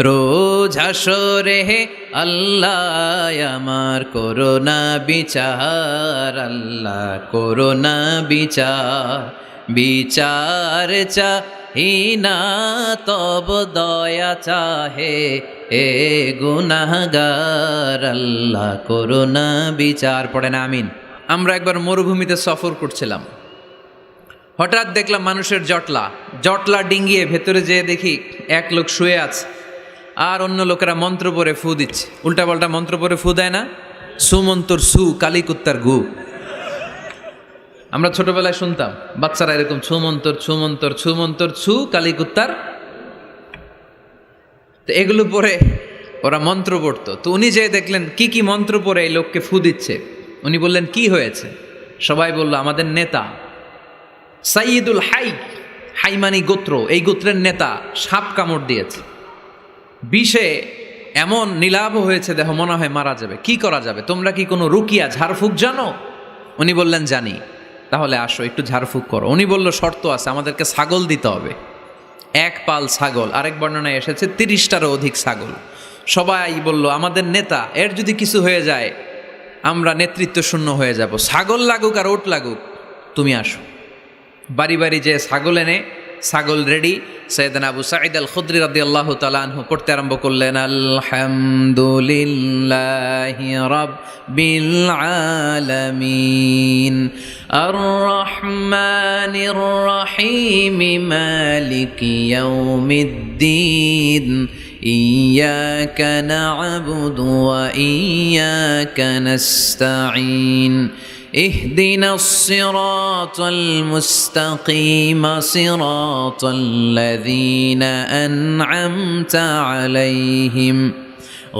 রোজ হাসরে আল্লাহ আমার করোনা বিচার, আল্লাহ করোনা বিচার, বিচার চাহিনা তব দয়া চাহে এ গুনাহগার, আল্লাহ করোনা বিচার। পড়েন আমিন। আমরা একবার মরুভূমিতে সফর করছিলাম, হঠাৎ দেখলাম মানুষের জটলা ডিঙ্গিয়ে ভেতরে যেয়ে দেখি এক লোক শুয়ে আছে, আর অন্য লোকেরা মন্ত্র পড়ে ফু দিচ্ছে। উল্টাপাল্টা মন্ত্র পড়ে ফু দেয় না, সুমন্তর সু কালী কুত্তার গু। আমরা ছোটবেলায় শুনতাম বাচ্চারা এরকম ছুমন্তর ছুমন্তর ছুমন্তর ছু কালী কুত্তার। তো এগুলো পরে ওরা মন্ত্র পড়তো। তো উনি যে দেখলেন কি কি মন্ত্র পড়ে এই লোককে ফু দিচ্ছে, উনি বললেন কি হয়েছে? সবাই বলল আমাদের নেতা সাইয়্যিদুল হাইমানি গোত্র, এই গোত্রের নেতা সাপ কামড় দিয়েছে, বিষে এমন নীলাভ হয়েছে দেহ মনে হয় মারা যাবে। কি করা যাবে? তোমরা কি কোনো রুকিয়া ঝাড়ফুঁক জানো? উনি বললেন জানি। তাহলে আসো একটু ঝাড়ফুঁক করো। উনি বলল শর্ত আছে, আমাদেরকে ছাগল দিতে হবে, এক পাল ছাগল। আরেক বর্ণনায় এসেছে 30টারও অধিক ছাগল। সবাই বলল আমাদের নেতা, এর যদি কিছু হয়ে যায় আমরা নেতৃত্ব শূন্য হয়ে যাব, ছাগল লাগুক আর ওট লাগুক, তুমি আসো। বাড়ি বাড়ি যে ছাগল এনে, ছাগল রেডি। সাইয়েদনা আবু সাঈদ আল খুদরি রাদিয়াল্লাহু তাআলা আনহু পড়তে আরম্ভ করলেন, আলহামদুলিল্লাহি রাব্বিল আলামিন আর রহমানির রহিম মালিকি ইয়াউমিদ্দিন ইয়্যাকা না'বুদু ওয়া ইয়্যাকা নাস্তাঈন اهدنا الصراط المستقيم صراط الذين أنعمت عليهم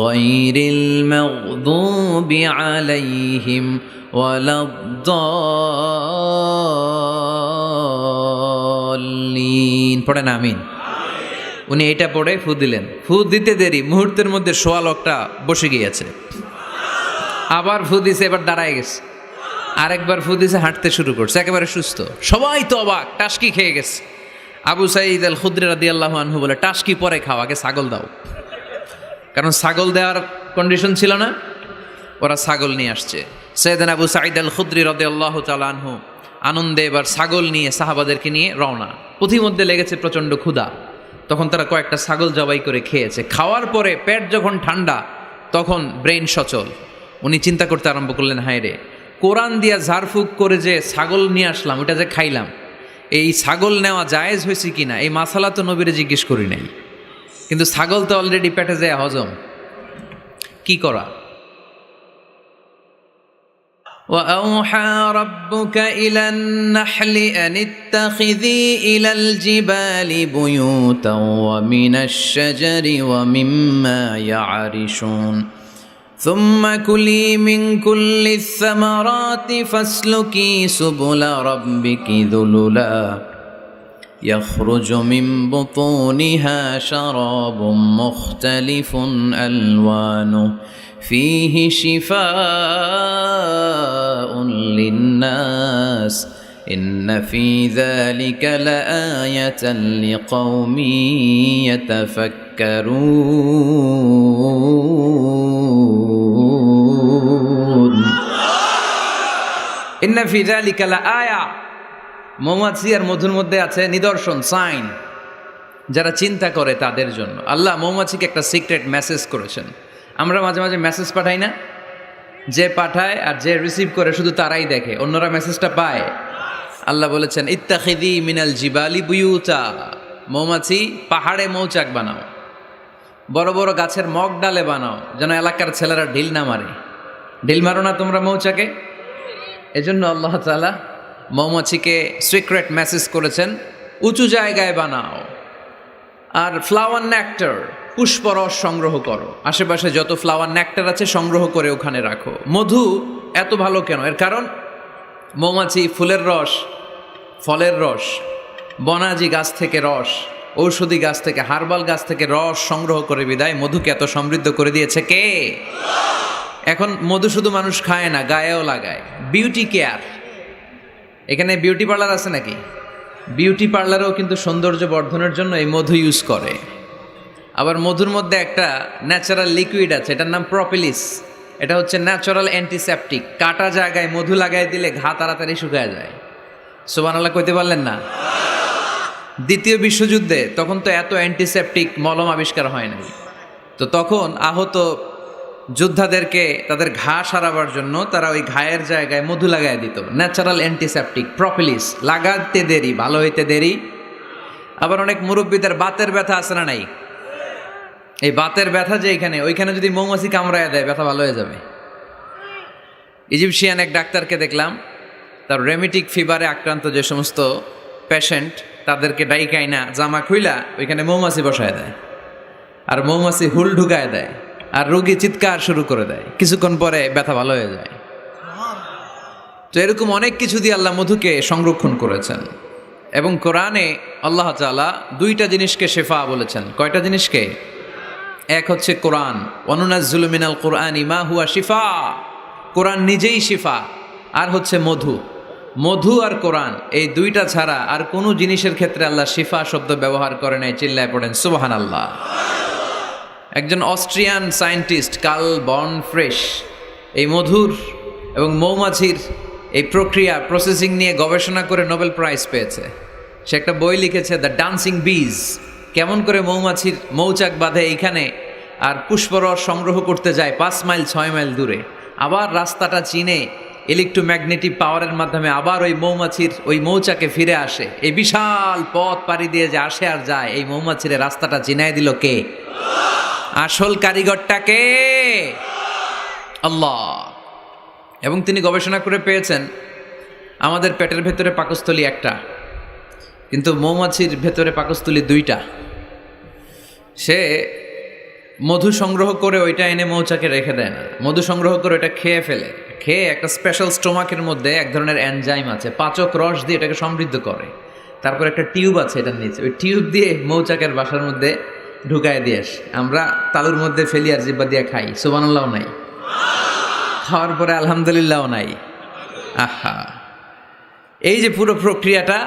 غير المغضوب عليهم ولا الضالين। পড়েন আমিন। উনি এটা পড়ে ফু দিলেন। ফু দিতে দেরি, মুহূর্তের মধ্যে সোয়া লোকটা বসে গিয়েছে। আবার ফু দিছে, এবার দাঁড়ায় গেছে। আরেকবার ফু দিছে, হাঁটতে শুরু করছে, একেবারে সুস্থ। সবাই তো অবাক, টাসকি খেয়ে গেছে। আবু সাঈদ আল খুদরি রাদিয়াল্লাহু আনহু বলে, টাসকি পরে খাও, আগে ছাগল দাও। কারণ ছাগল দেওয়ার কন্ডিশন ছিল না। ওরা ছাগল নিয়ে আসছে। সাইয়েদনা আবু সাঈদ আল খুদরি রাদিয়াল্লাহু তাআলা আনহু আনন্দে এবার ছাগল নিয়ে সাহাবাদেরকে নিয়ে রওনা। পথিমধ্যে লেগেছে প্রচণ্ড ক্ষুধা। তখন তারা কয়েকটা ছাগল জবাই করে খেয়েছে। খাওয়ার পরে পেট যখন ঠান্ডা, তখন ব্রেইন সচল। উনি চিন্তা করতে আরম্ভ করলেন, হায় রে, কোরআন দিয়া ঝাড়ফুঁক করে যে ছাগল নিয়ে আসলাম, ওটা যে খাইলাম, এই ছাগল নেওয়া জায়েজ হয়েছে কিনা এই মাসালা তো নবীরে জিজ্ঞেস করি নাই, কিন্তু ছাগল তো অলরেডি পেটে যায় হজম। কি করা? وَأَوْحَى رَبُّكَ إِلَى النَّحْلِ أَنِ اتَّخِذِي إِلَى الْجِبَالِ بُيُوتًا وَمِنَ الشَّجَرِ وَمِمَّا يَعْرِشُونَ ثم كلي من كل الثمرات فاسلكي سبل ربك ذللا يخرج من بطونها شراب مختلف ألوانه فيه شفاء للناس إن في ذلك لآية لقوم يتفكرون ইন্না ফি যালিকা লাআয়া। মৌমাছি আর মধুর মধ্যে আছে নিদর্শন, সাইন, যারা চিন্তা করে তাদের জন্য। আল্লাহ মৌমাছিকে একটা সিক্রেট মেসেজ করেছেন। আমরা মাঝে মাঝে মেসেজ পাঠাই না? যে পাঠায় আর যে রিসিভ করে শুধু তারাই দেখে, অন্যরা মেসেজটা পায়। আল্লাহ বলেছেন, ইত্তাখিযি মিনাল জিবালি বুয়ুতা, মৌমাছি পাহাড়ে মৌচাক বানাও, বড় বড় গাছের মগ ডালে বানাও, যেন এলাকার ছেলেরা ঢিল না মারে। ঢিল মারো না তোমরা মৌচাকে। এজন্য আল্লাহ তাআলা মৌমাছিকে সিক্রেট মেসেজ করেছেন, উঁচু জায়গায় বানাও। আর ফ্লাওয়ার নেক্টার, পুষ্পরস সংগ্রহ করো, আশেপাশে যত ফ্লাওয়ার নেক্টার আছে সংগ্রহ করে ওখানে রাখো। মধু এত ভালো কেন? এর কারণ মৌমাছি ফুলের রস, ফলের রস, বনাজি গাছ থেকে রস, ঔষধি গাছ থেকে, হার্বাল গাছ থেকে রস সংগ্রহ করে বিদায় মধুকে এত সমৃদ্ধ করে দিয়েছে কে? এখন মধু শুধু মানুষ খায় না, গায়েও লাগায়। বিউটি কেয়ার, এখানে বিউটি পার্লার আছে নাকি? বিউটি পার্লারেও কিন্তু সৌন্দর্য বর্ধনের জন্য এই মধু ইউজ করে। আবার মধুর মধ্যে একটা ন্যাচারাল লিকুইড আছে, এটার নাম প্রপিলিস। এটা হচ্ছে ন্যাচারাল অ্যান্টিসেপটিক। কাটা জায়গায় মধু লাগাই দিলে ঘা তাড়াতাড়ি শুকায় যায়। সুবহানাল্লাহ কইতে পারলেন না? দ্বিতীয় বিশ্বযুদ্ধে তখন তো এত অ্যান্টিসেপটিক মলম আবিষ্কার হয় নাই। তো তখন আহত যোদ্ধাদেরকে তাদের ঘা সারাবার জন্য তারা ওই ঘায়ের জায়গায় মধু লাগাই দিত, ন্যাচারাল অ্যান্টিসেপটিক প্রপিলিস। লাগাতে দেরি, ভালো হইতে দেরি। আবার অনেক মুরব্বীদের বাতের ব্যথা আছে না নাই? এই বাতের ব্যথা যে ওইখানে যদি মৌমাছি কামড়ায় দেয় ব্যথা ভালো হয়ে যাবে। ইজিপশিয়ান এক ডাক্তারকে দেখলাম, তার রেমিটিক ফিভারে আক্রান্ত যে সমস্ত পেশেন্ট তাদেরকে ডাইকাইনা জামা খুইলা ওইখানে মৌমাছি বসায় দেয়, আর মৌমাছি হুল ঢুকায় দেয়, আর রোগী চিৎকার শুরু করে দেয়। কিছুক্ষণ পরে ব্যথা ভালো হয়ে যায়। তো এরকম অনেক কিছু দিয়ে আল্লাহ মধুকে সংরক্ষণ করেছেন। এবং কোরআনে আল্লাহ তাআলা দুইটা জিনিসকে শেফা বলেছেন। কয়টা জিনিসকে? এক হচ্ছে কোরআন, ওয়ানুনাজ্জিলু মিনাল কুরআনি মা হুয়া শিফা, কোরআন নিজেই শিফা। আর হচ্ছে মধু। মধু আর কোরআন এই দুইটা ছাড়া আর কোনো জিনিসের ক্ষেত্রে আল্লাহ শিফা শব্দ ব্যবহার করে নাই। চিল্লায় পড়েন সুবহানাল্লাহ। একজন অস্ট্রিয়ান সায়েন্টিস্ট কার্ল বর্ন ফ্রেশ এই মধুর এবং মৌমাছির এই প্রক্রিয়া প্রসেসিং নিয়ে গবেষণা করে নোবেল প্রাইজ পেয়েছে। সে একটা বই লিখেছে, দ্য ডান্সিং বিজ, কেমন করে মৌমাছির মৌচাক বাঁধে এইখানে আর পুষ্পরস সংগ্রহ করতে যায় 5 মাইল 6 মাইল দূরে, আবার রাস্তাটা চিনে ইলেকট্রোম্যাগনেটিক পাওয়ারের মাধ্যমে আবার ওই মৌমাছির ওই মৌচাকে ফিরে আসে। এই বিশাল পথ পাড়ি দিয়ে যে আসে আর যায়, এই মৌমাছির রাস্তাটা চিনাই দিল কে? আসল কারিগরটা কে? আল্লাহ। এবং তিনি গবেষণা করে পেয়েছেন আমাদের পেটের ভেতরে পাকস্থলী একটা, কিন্তু মৌমাছির ভেতরে পাকস্থলী 2টা। সে মধু সংগ্রহ করে ওইটা এনে মৌচাকে রেখে দেয় না, মধু সংগ্রহ করে ওটা খেয়ে ফেলে। খেয়ে একটা স্পেশাল স্টোমাকের মধ্যে এক ধরনের এনজাইম আছে, পাচক রস দিয়ে এটাকে সমৃদ্ধ করে। তারপর একটা টিউব আছে এটার নিচে, ওই টিউব দিয়ে মৌচাকের বাসার মধ্যে ঢুকায় দিয়ে আসে। আমরা তালুর মধ্যে ফেলি আর জিব্বা দিয়ে খাই, সুবহানাল্লাহ নাই। খাওয়ার পরে আলহামদুলিল্লাহ নাই। আহা, এই যে পুরো প্রক্রিয়াটা,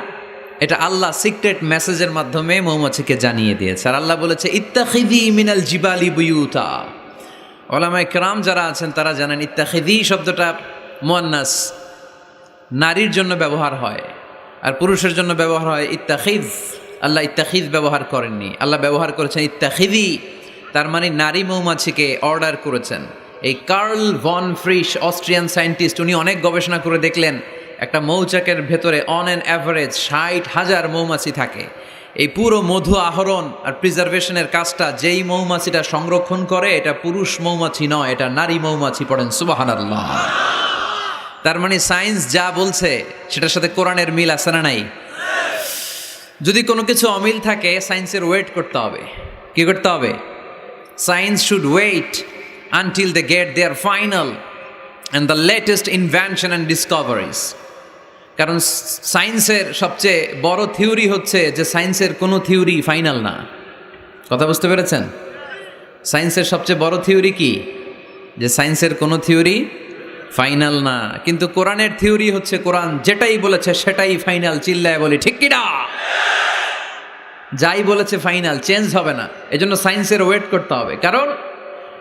এটা আল্লাহ সিক্রেট মেসেজের মাধ্যমে মৌমাছিকে জানিয়ে দিয়েছে। আর আল্লাহ বলেছে ইত্তাখিযি মিনাল জিবালি বুয়ুতা। উলামায়ে কেরাম যারা আছেন তারা জানেন ইত্তাখিযি শব্দটা মুয়ান্নাস, নারীর জন্য ব্যবহার হয়, আর পুরুষের জন্য ব্যবহার হয় ইত্তাখিজ। আল্লাহ ইত্তাখিজ ব্যবহার করেননি, আল্লাহ ব্যবহার করেছেন ইত্তাখিযি। তার মানে নারী মৌমাছিকে অর্ডার করেছেন। এই Karl von Frisch Austrian scientist, উনি অনেক গবেষণা করে দেখলেন একটা মৌচাকের ভেতরে অন অ্যান অ্যাভারেজ 60,000 মৌমাছি থাকে। এই পুরো মধু আহরণ আর প্রিজার্ভেশনের কাজটা যেই মৌমাছিটা সংরক্ষণ করে, এটা পুরুষ মৌমাছি নয়, এটা নারী মৌমাছি। পড়েন সুবহানাল্লাহ। তার মানে সায়েন্স যা বলছে সেটার সাথে কোরআনের মিল আছে না নাই? যদি কোনো কিছু অমিল থাকে, সায়েন্সের ওয়েট করতে হবে। কি করতে হবে? Science should wait until they get their final and the latest invention and discoveries. কারণ সায়েন্সের সবচেয়ে বড় থিওরি হচ্ছে যে সায়েন্সের কোনো থিওরি ফাইনাল না। কথা বুঝতে পেরেছেন? সায়েন্সের সবচেয়ে বড় থিওরি কি? যে সায়েন্সের কোনো থিওরি ফাইনাল না। কিন্তু কোরআনের থিওরি হচ্ছে কোরআন যেটাই বলেছে সেটাই ফাইনাল। চিল্লায় বলি ঠিক কিনা? যাই বলেছে ফাইনাল, চেঞ্জ হবে না। এজন্য সায়েন্সের ওয়েট করতে হবে। কারণ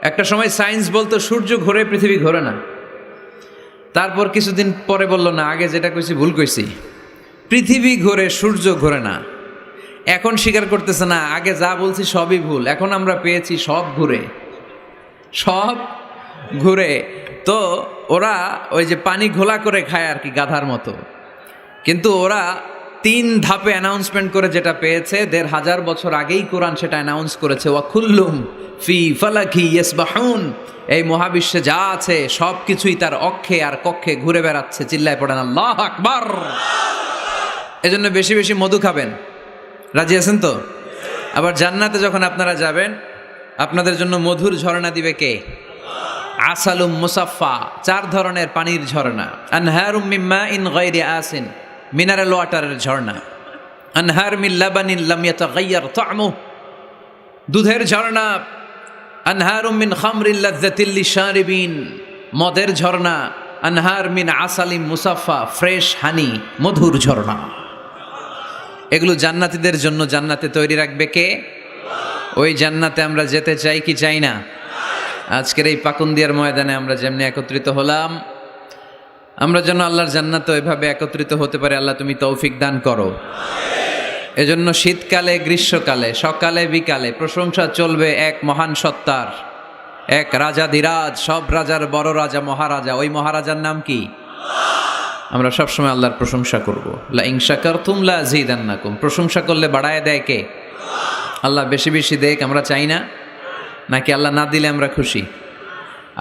একটা সময় সায়েন্স বলতো সূর্য ঘোরে, পৃথিবী ঘোরে না। তারপর কিছুদিন পরে বলল না, আগে যেটা কইছি ভুল কইছি, পৃথিবী ঘোরে, সূর্য ঘোরে না। এখন স্বীকার করতেছে না, আগে যা বলছি সবই ভুল। এখন আমরা পেয়েছি সব ঘুরে, সব ঘুরে। তো ওরা ওই যে পানি ঘোলা করে খায় আর কি, গাধার মতো। কিন্তু ওরা 3 ধাপে অ্যানাউন্সমেন্ট করে যেটা পেয়েছে, 1500 বছর আগেই কোরআন সেটা অ্যানাউন্স করেছে। ওয়া কুল্লুম ফি ফালাকি ইয়াসবাহুন। এই মহাবিশ্বে যা আছে সব কিছুই তার অক্ষে আর কক্ষে ঘুরে বেড়াচ্ছে। চিল্লায় পড়েন আল্লাহু আকবার। এজন্য বেশি বেশি মধু খাবেন। রাজি আছেন তো? আবার জান্নাতে যখন আপনারা যাবেন, আপনাদের জন্য মধুর ঝর্ণা দিবে কে? আসালুম মুসাফফা, 4 ধরনের পানির ঝর্ণা। আনহারুম মিন মাইন গায়রি আসিন, মিনারেল ওয়াটারের ঝর্ণা। আনহার মিন লাবানিন লাম ইয়াতাগায়্যার তা'মুহু, দুধের ঝর্ণা। আনহারুম মিন খামরিন লাযযাতিল লিশারিবিন, মদের ঝর্ণা। আনহার মিন আসালিম মুসাফফা, ফ্রেশ হানি, মধুর ঝর্ণা। এগুলো জান্নাতীদের জন্য জান্নাতে তৈরি রাখবে কে? ওই জান্নাতে আমরা যেতে চাই কি চাই না? আজকের এই পাকুন্দিয়ার ময়দানে আমরা যেমনি একত্রিত হলাম, আমরা যেন আল্লাহর জান্নাতে ওইভাবে একত্রিত হতে পারে। আল্লাহ তুমি তৌফিক দান করো। এজন্য শীতকালে গ্রীষ্মকালে সকালে বিকালে প্রশংসা চলবে এক মহান সত্তার, এক রাজাধিরাজ, সব রাজার বড় রাজা, মহারাজা। ওই মহারাজার নাম কি? আমরা সবসময় আল্লাহর প্রশংসা করব। লা ইন শাকারতুম লা আযীদান্নাকুম। প্রশংসা করলে বাড়ায় দেয় কে? আল্লাহ বেশি বেশি দেখ আমরা চাই না, নাকি আল্লাহ না দিলে আমরা খুশি?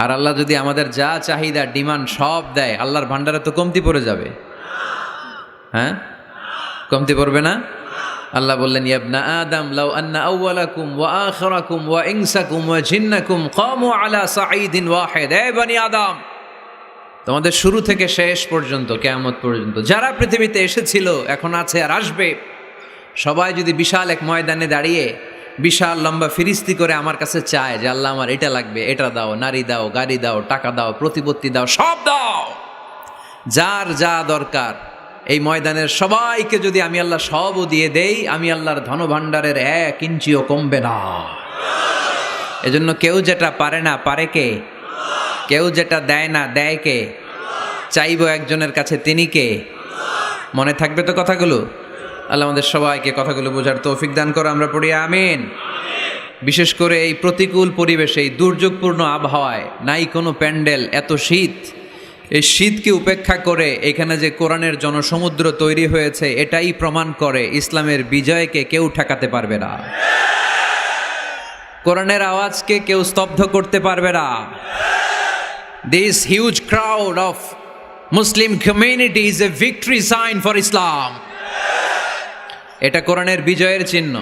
আর আল্লাহ যদি আমাদের যা চাহিদা ডিমান্ড সব দেয়, আল্লাহর ভান্ডারে তো কমতি পড়ে যাবে। হ্যাঁ, কমতি পড়বে না? আল্লাহ বললেন, ইয়া আদম লাউ আন্না আউওয়ালাকুম ওয়া আখিরাকুম ওয়া ইনসাকুম ওয়া জিন্নাকুম কামু আলা সাঈদিন ওয়াহিদ। হে বনি আদম, তোমাদের শুরু থেকে শেষ পর্যন্ত, কিয়ামত পর্যন্ত যারা পৃথিবীতে এসেছিল, এখন আছে আর আসবে, সবাই যদি বিশাল এক ময়দানে দাঁড়িয়ে বিশাল লম্বা ফিরিস্তি করে আমার কাছে চায় যে আল্লাহ আমার এটা লাগবে, এটা দাও, নারী দাও, গাড়ি দাও, টাকা দাও, প্রতিপত্তি দাও, সব দাও, যার যা দরকার, এই ময়দানের সবাইকে যদি আমি আল্লাহ সবও দিয়ে দেই, আমি আল্লাহর ধনভাণ্ডারের 1 ইঞ্চিও কমবে না। এজন্য কেউ যেটা পারে না পারে কে? কেউ যেটা দেয় না দেয় কে? চাইবো একজনের কাছে, তিনি কে? মনে থাকবে তো কথাগুলো? আল্লাহ আমাদের সবাইকে কথাগুলো বোঝার তৌফিক দান করো, আমরা পড়ি আমিন। বিশেষ করে এই প্রতিকূল পরিবেশে, এই দুর্যোগপূর্ণ আবহাওয়ায়, নাই কোনো প্যান্ডেল, এত শীত, এই শীতকে উপেক্ষা করে এখানে যে কোরআনের জনসমুদ্র তৈরি হয়েছে, এটাই প্রমাণ করে ইসলামের বিজয়কে কেউ ঠেকাতে পারবে না, কোরআনের আওয়াজকে কেউ স্তব্ধ করতে পারবে না। This huge crowd of Muslim community is a victory sign for Islam. এটা কোরআনের বিজয়ের চিহ্ন।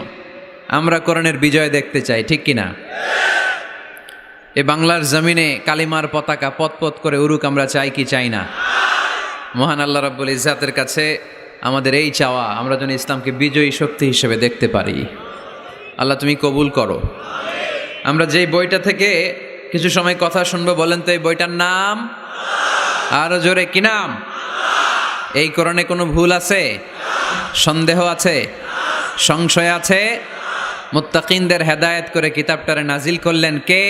আমরা কোরআনের বিজয় দেখতে চাই, ঠিক কিনা? এ বাংলার জমিনে কালিমার পতাকা পতপত করে উড়ুক, আমরা চাই কি চাই না? মহান আল্লাহ রাব্বুল ইজ্জাতের কাছে আমাদের এই চাওয়া, আমরা যেন ইসলামকে বিজয়ী শক্তি হিসেবে দেখতে পারি। আল্লাহ তুমি কবুল করো। আমরা যেই বইটা থেকে কিছু সময় কথা শুনবো, বলেন তো এই বইটার নাম? আরো জোরে, কি নাম? এই কোরআনে কোনো ভুল আছে? সন্দেহ আছে? সংশয় আছে? মুত্তাকিনদের হেদায়েত করে কিতাবটারে নাজিল করলেন কে?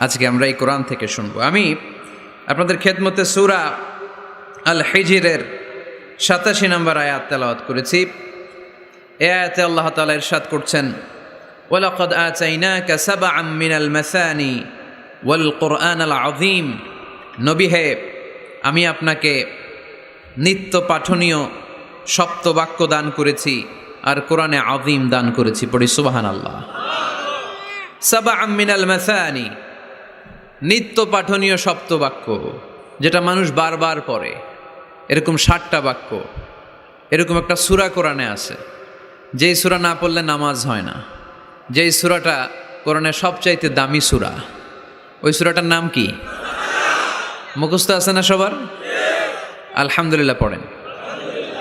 আজকে আমরা এই কোরআন থেকে শুনবো। আমি আপনাদের খেদমতে সূরা আল হিজরের 87 নম্বর আয়াত তেলাওয়াত করেছি। এই আয়াতে আল্লাহ তাআলা ইরশাদ করছেন, ওয়ালাকাদ আতাইনাকা সাবআম মিনাল মাসানি ওয়াল কুরআনাল আযীম। নবী হে, আমি আপনাকে নিত্য পাঠনীয় সপ্তবাক্য দান করেছি আর কোরআনে আযীম দান করেছি। পড়ি সুবহানাল্লাহ। সাবআম মিনাল মাসানি, নিত্য পাঠনীয় সপ্তবাক্য, যেটা মানুষ বারবার পড়ে, এরকম 60টা বাক্য, এরকম একটা সূরা কোরআনে আছে। যেই সূরা না পড়লে নামাজ হয় না, যেই সূরাটা কোরআনের সবচাইতে দামি সূরা, ওই সূরাটার নাম কি? মুখস্থ আছে না সবার? আলহামদুলিল্লাহ পড়েন।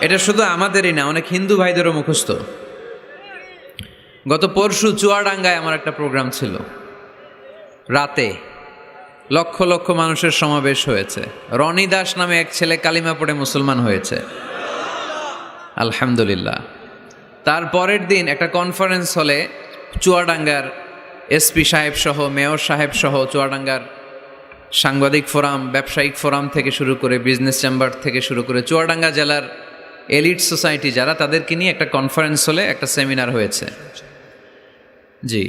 এটা শুধু আমাদেরই না, অনেক হিন্দু ভাইদেরও মুখস্থ। গত পরশু চুয়াডাঙ্গায় আমার একটা প্রোগ্রাম ছিল, রাতে লক্ষ লক্ষ মানুষের সমাবেশ হয়েছে। রনি দাস নামে এক ছেলে কালিমা পড়ে মুসলমান হয়েছে, আলহামদুলিল্লাহ। তার পরের দিন একটা কনফারেন্স হলে চুয়াডাঙ্গার এসপি সাহেব সহ, মেয়র সাহেব সহ, চুয়াডাঙ্গার সাংবাদিক ফোরাম, ব্যবসায়িক ফোরাম থেকে শুরু করে, বিজনেস চেম্বার থেকে শুরু করে, চুয়াডাঙ্গা জেলার এলিট সোসাইটি যারা, তাদেরকে নিয়ে একটা কনফারেন্স হলে একটা সেমিনার হয়েছে, জি,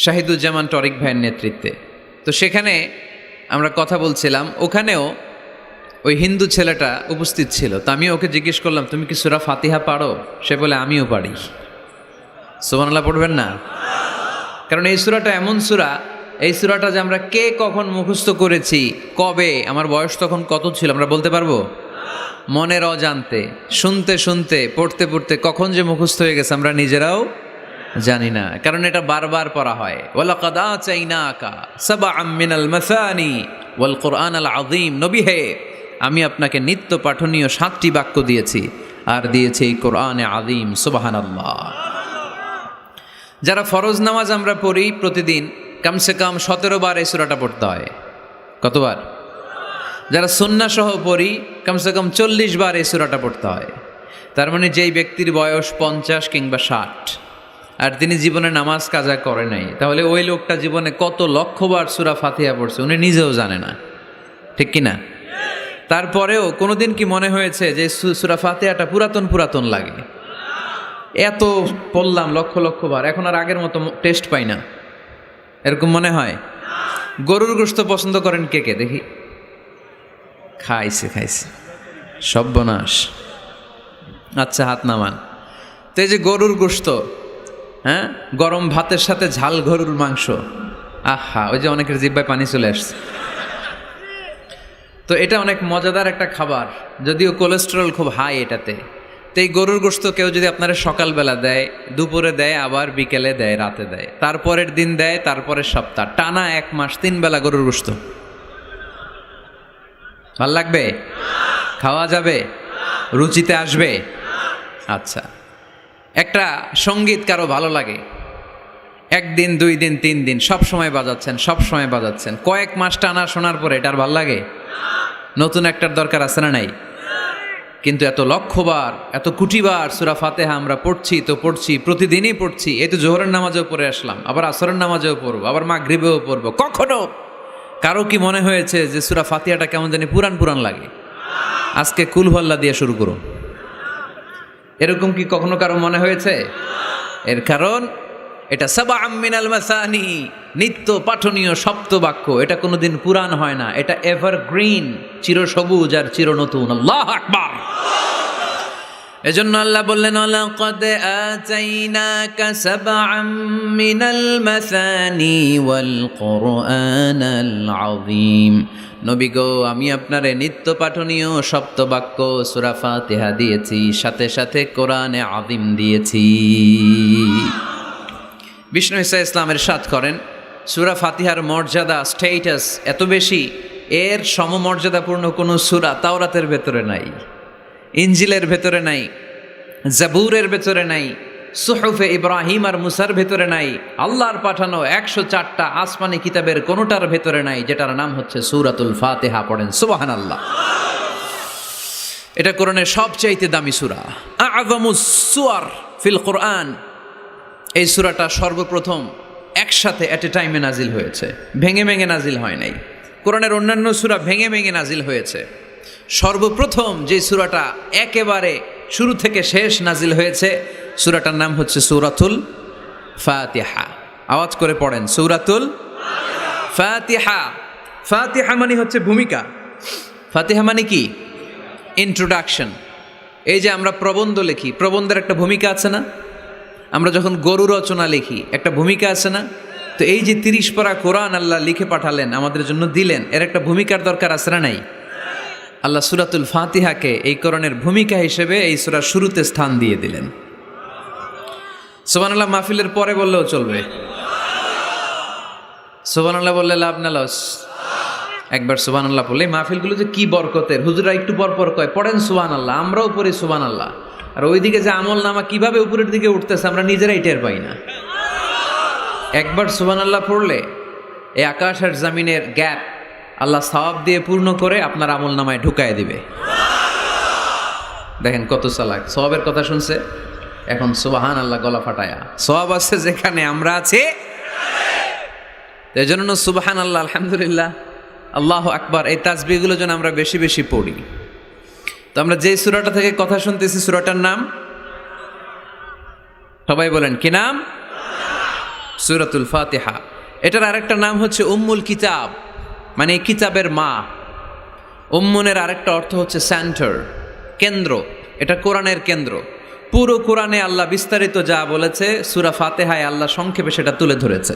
শাহিদুজ্জামান টরিক ভাইয়ের নেতৃত্বে। তো সেখানে আমরা কথা বলছিলাম, ওখানেও ওই হিন্দু ছেলেটা উপস্থিত ছিল। তো আমি ওকে জিজ্ঞেস করলাম, তুমি কি সূরা ফাতিহা পারো? সে বলে, আমিও পারি। সুবহানাল্লাহ পড়বেন না? কারণ এই সূরাটা এমন সূরা, এই সূরাটা যে আমরা কে কখন মুখস্থ করেছি, কবে, আমার বয়স তখন কত ছিল, আমরা বলতে পারবো? মনের অজান্তে, শুনতে শুনতে, পড়তে পড়তে কখন যে মুখস্থ হয়ে গেছে আমরা নিজেরাও জানি না, কারণ এটা বারবার পড়া হয়। ওয়ালাকাদ আতাইনাকা সাবআম মিনাল মাসানি ওয়াল কুরআনাল আযীম। নবী হে, আমি আপনাকে নিত্য পাঠনীয় 7টি বাক্য দিয়েছি, আর দিয়েছি এই কোরআনে আযীম। সুবহানাল্লাহ। যারা ফরজ নামাজ আমরা পড়ি প্রতিদিন, কমসে কম 17 বার এই সূরাটা পড়তে হয়। কতবার? যারা সুন্নাহ সহ পড়ি, কমসে কম 40 বার এই সূরাটা পড়তে হয়। তার মানে যেই ব্যক্তির বয়স 50 কিংবা 60, আর তিনি জীবনে নামাজ কাজা করে নাই, তাহলে ওই লোকটা জীবনে কত লক্ষবার সূরা ফাতিহা পড়ছে উনি নিজেও জানে না, ঠিক কি না? তারপরেও কোনোদিন কি মনে হয়েছে যে সূরা ফাতিহাটা পুরাতন পুরাতন লাগে? এত পড়লাম লক্ষ লক্ষ বার, এখন আর আগের মতো টেস্ট পাই না, এরকম মনে হয়? গরুর গোশত পছন্দ করেন কে কে দেখি? খাইছে সর্বনাশ। আচ্ছা, হাত নামান। তো এই যে গরুর গোশত, হ্যাঁ, গরম ভাতের সাথে ঝাল গরুর মাংস, আহা, ওই যে অনেকের জিহ্বায় পানি চলে আসছে। তো এটা অনেক মজাদার একটা খাবার, যদিও কোলেস্টেরল খুব হাই এটাতে। তো এই গরুর গোশত কেউ যদি আপনারা সকালবেলা দেয়, দুপুরে দেয়, আবার বিকেলে দেয়, রাতে দেয়, তারপরের দিন দেয়, তারপরের সপ্তাহ, টানা 1 মাস 3 বেলা গরুর গোশত, ভাল লাগবে? খাওয়া যাবে? রুচিতে আসবে? আচ্ছা, একটা সঙ্গীত কারো ভালো লাগে, 1 দিন 2 দিন 3 দিন সব সময় বাজাচ্ছেন, কয়েক মাস টানা শোনার পরে এটার ভাল লাগে? নতুন একটার দরকার আছে না নাই? কিন্তু এত লক্ষবার, এত কোটিবার সূরা ফাতিহা আমরা পড়ছি, প্রতিদিনই পড়ছি। এই তো জোহরের নামাজেও পড়ে আসলাম, আবার আসরের নামাজেও পড়বো, আবার মাগরিবেও পড়বো। কখনো কারো কি মনে হয়েছে যে সূরা ফাতিহাটা কেমন জানি পুরান লাগে? আজকে কুল হুয়াল্লাহ দিয়ে শুরু করুন, এরকম কি কখনো কারো মনে হয়েছে? এর কারণ এটা সাবআম মিনাল মাসানি, নিত্য পাঠনীয় সপ্তবাক্য, এটা কোনোদিন পুরান হয় না, এটা এভারগ্রিন, চিরসবুজ আর চিরনতুন। আল্লাহু আকবার। এজন্য আল্লাহ বললেন, লাকাদ আতাইনাকা সাবআম মিনাল মাসানি ওয়াল কুরআনাল আযীম। নবী গো, আমি আপনারে নিত্য পাঠনীয় সপ্তবাক্য সূরা ফাতিহা দিয়েছি, সাথে সাথে কোরআনে আযীম দিয়েছি। বিষ্ণু ঈসা ইসলামের ইরশাদ করেন, সূরা ফাতিহার মর্যাদা, স্টেটাস এত বেশি, এর সমমর্যাদাপূর্ণ কোনো সূরা তাওরাতের ভেতরে নাই, ইনজিলের ভেতরে নাই, জাবুরের ভেতরে নাই, সুহুফে ইব্রাহিম আর মুসার ভেতরে নাই, আল্লাহর পাঠানো 104টা আসমানি কিতাবের কোনোটার ভেতরে নাই, যেটার নাম হচ্ছে সূরাতুল ফাতিহা। পড়েন সুবহানাল্লাহ। এটা কোরআনের সবচাইতে দামি সূরা, আযমুস সুওয়ার ফিল কোরআন। এই সূরাটা সর্বপ্রথম একসাথে এট এ টাইমে নাজিল হয়েছে, ভেঙে ভেঙে নাজিল হয় নাই। কোরআনের অন্যান্য সূরা ভেঙে ভেঙে নাজিল হয়েছে, সর্বপ্রথম যে সূরাটা একেবারে শুরু থেকে শেষ নাজিল হয়েছে, সূরাটার নাম হচ্ছে সূরাতুল ফাতিহা। আওয়াজ করে পড়েন, সূরাতুল ফাতিহা। ফাতিহা মানে হচ্ছে ভূমিকা, ফাতিহা মানে কি? ইন্ট্রোডাকশন। এই যে আমরা প্রবন্ধ লিখি, প্রবন্ধের একটা ভূমিকা আছে না? আমরা যখন গরু রচনা লিখি, একটা ভূমিকা আছে না? তো এই যে 30 পারা কোরআন আল্লাহ লিখে পাঠালেন, আমাদের জন্য দিলেন, এর একটা ভূমিকার দরকার আছে না নাই? আল্লাহ সূরাতুল ফাতিহাকে এই কোরআনের ভূমিকা হিসেবে এই সূরার শুরুতে স্থান দিয়ে দিলেন। সুবহানাল্লাহ মাহফিলের পরে বললেও চলবে, সুবহানাল্লাহ বললে লাভ না লস? একবার সুবহানাল্লাহ বললে মাহফিলগুলো যে কি বরকতের, হুজুরা একটু পরপর কয় পড়েন সুবহানাল্লাহ, আমরাও পড়ি সুবহানাল্লাহ, আর ওইদিকে যে আমল নামা কিভাবে উপরের দিকে উঠতেছে আমরা নিজেরাই টের পাই না। একবার সুবহানাল্লাহ পড়লে এই আকাশ আর জমিনের গ্যাপ আল্লাহ সওয়াব দিয়ে পূর্ণ করে আপনার আমল নামায় ঢুকায় দিবে। দেখেন কত চালাক, সওয়াবের কথা শুনছে, এখন সুবহানাল্লাহ গলা ফাটায়া। সওয়াব আছে যেখানে আমরা আছি, এই জন্য সুবহানাল্লাহ, আলহামদুলিল্লাহ, আল্লাহু আকবার, এই তাসবিহগুলো যেন আমরা বেশি বেশি পড়ি। তো আমরা যে সূরাটা থেকে কথা শুনতেছি, সূরাটার নাম সবাই বলেন, কি নাম? সূরাতুল ফাতিহা। এটার আরেকটা নাম হচ্ছে উম্মুল কিতাব, মানে কিতাবের মা। উম্মুনের আরেকটা অর্থ হচ্ছে সেন্টার, কেন্দ্র। এটা কোরআনের কেন্দ্র। পুরো কোরআনে আল্লাহ বিস্তারিত যা বলেছে, সূরা ফাতিহায় আল্লাহ সংক্ষেপে সেটা তুলে ধরেছে।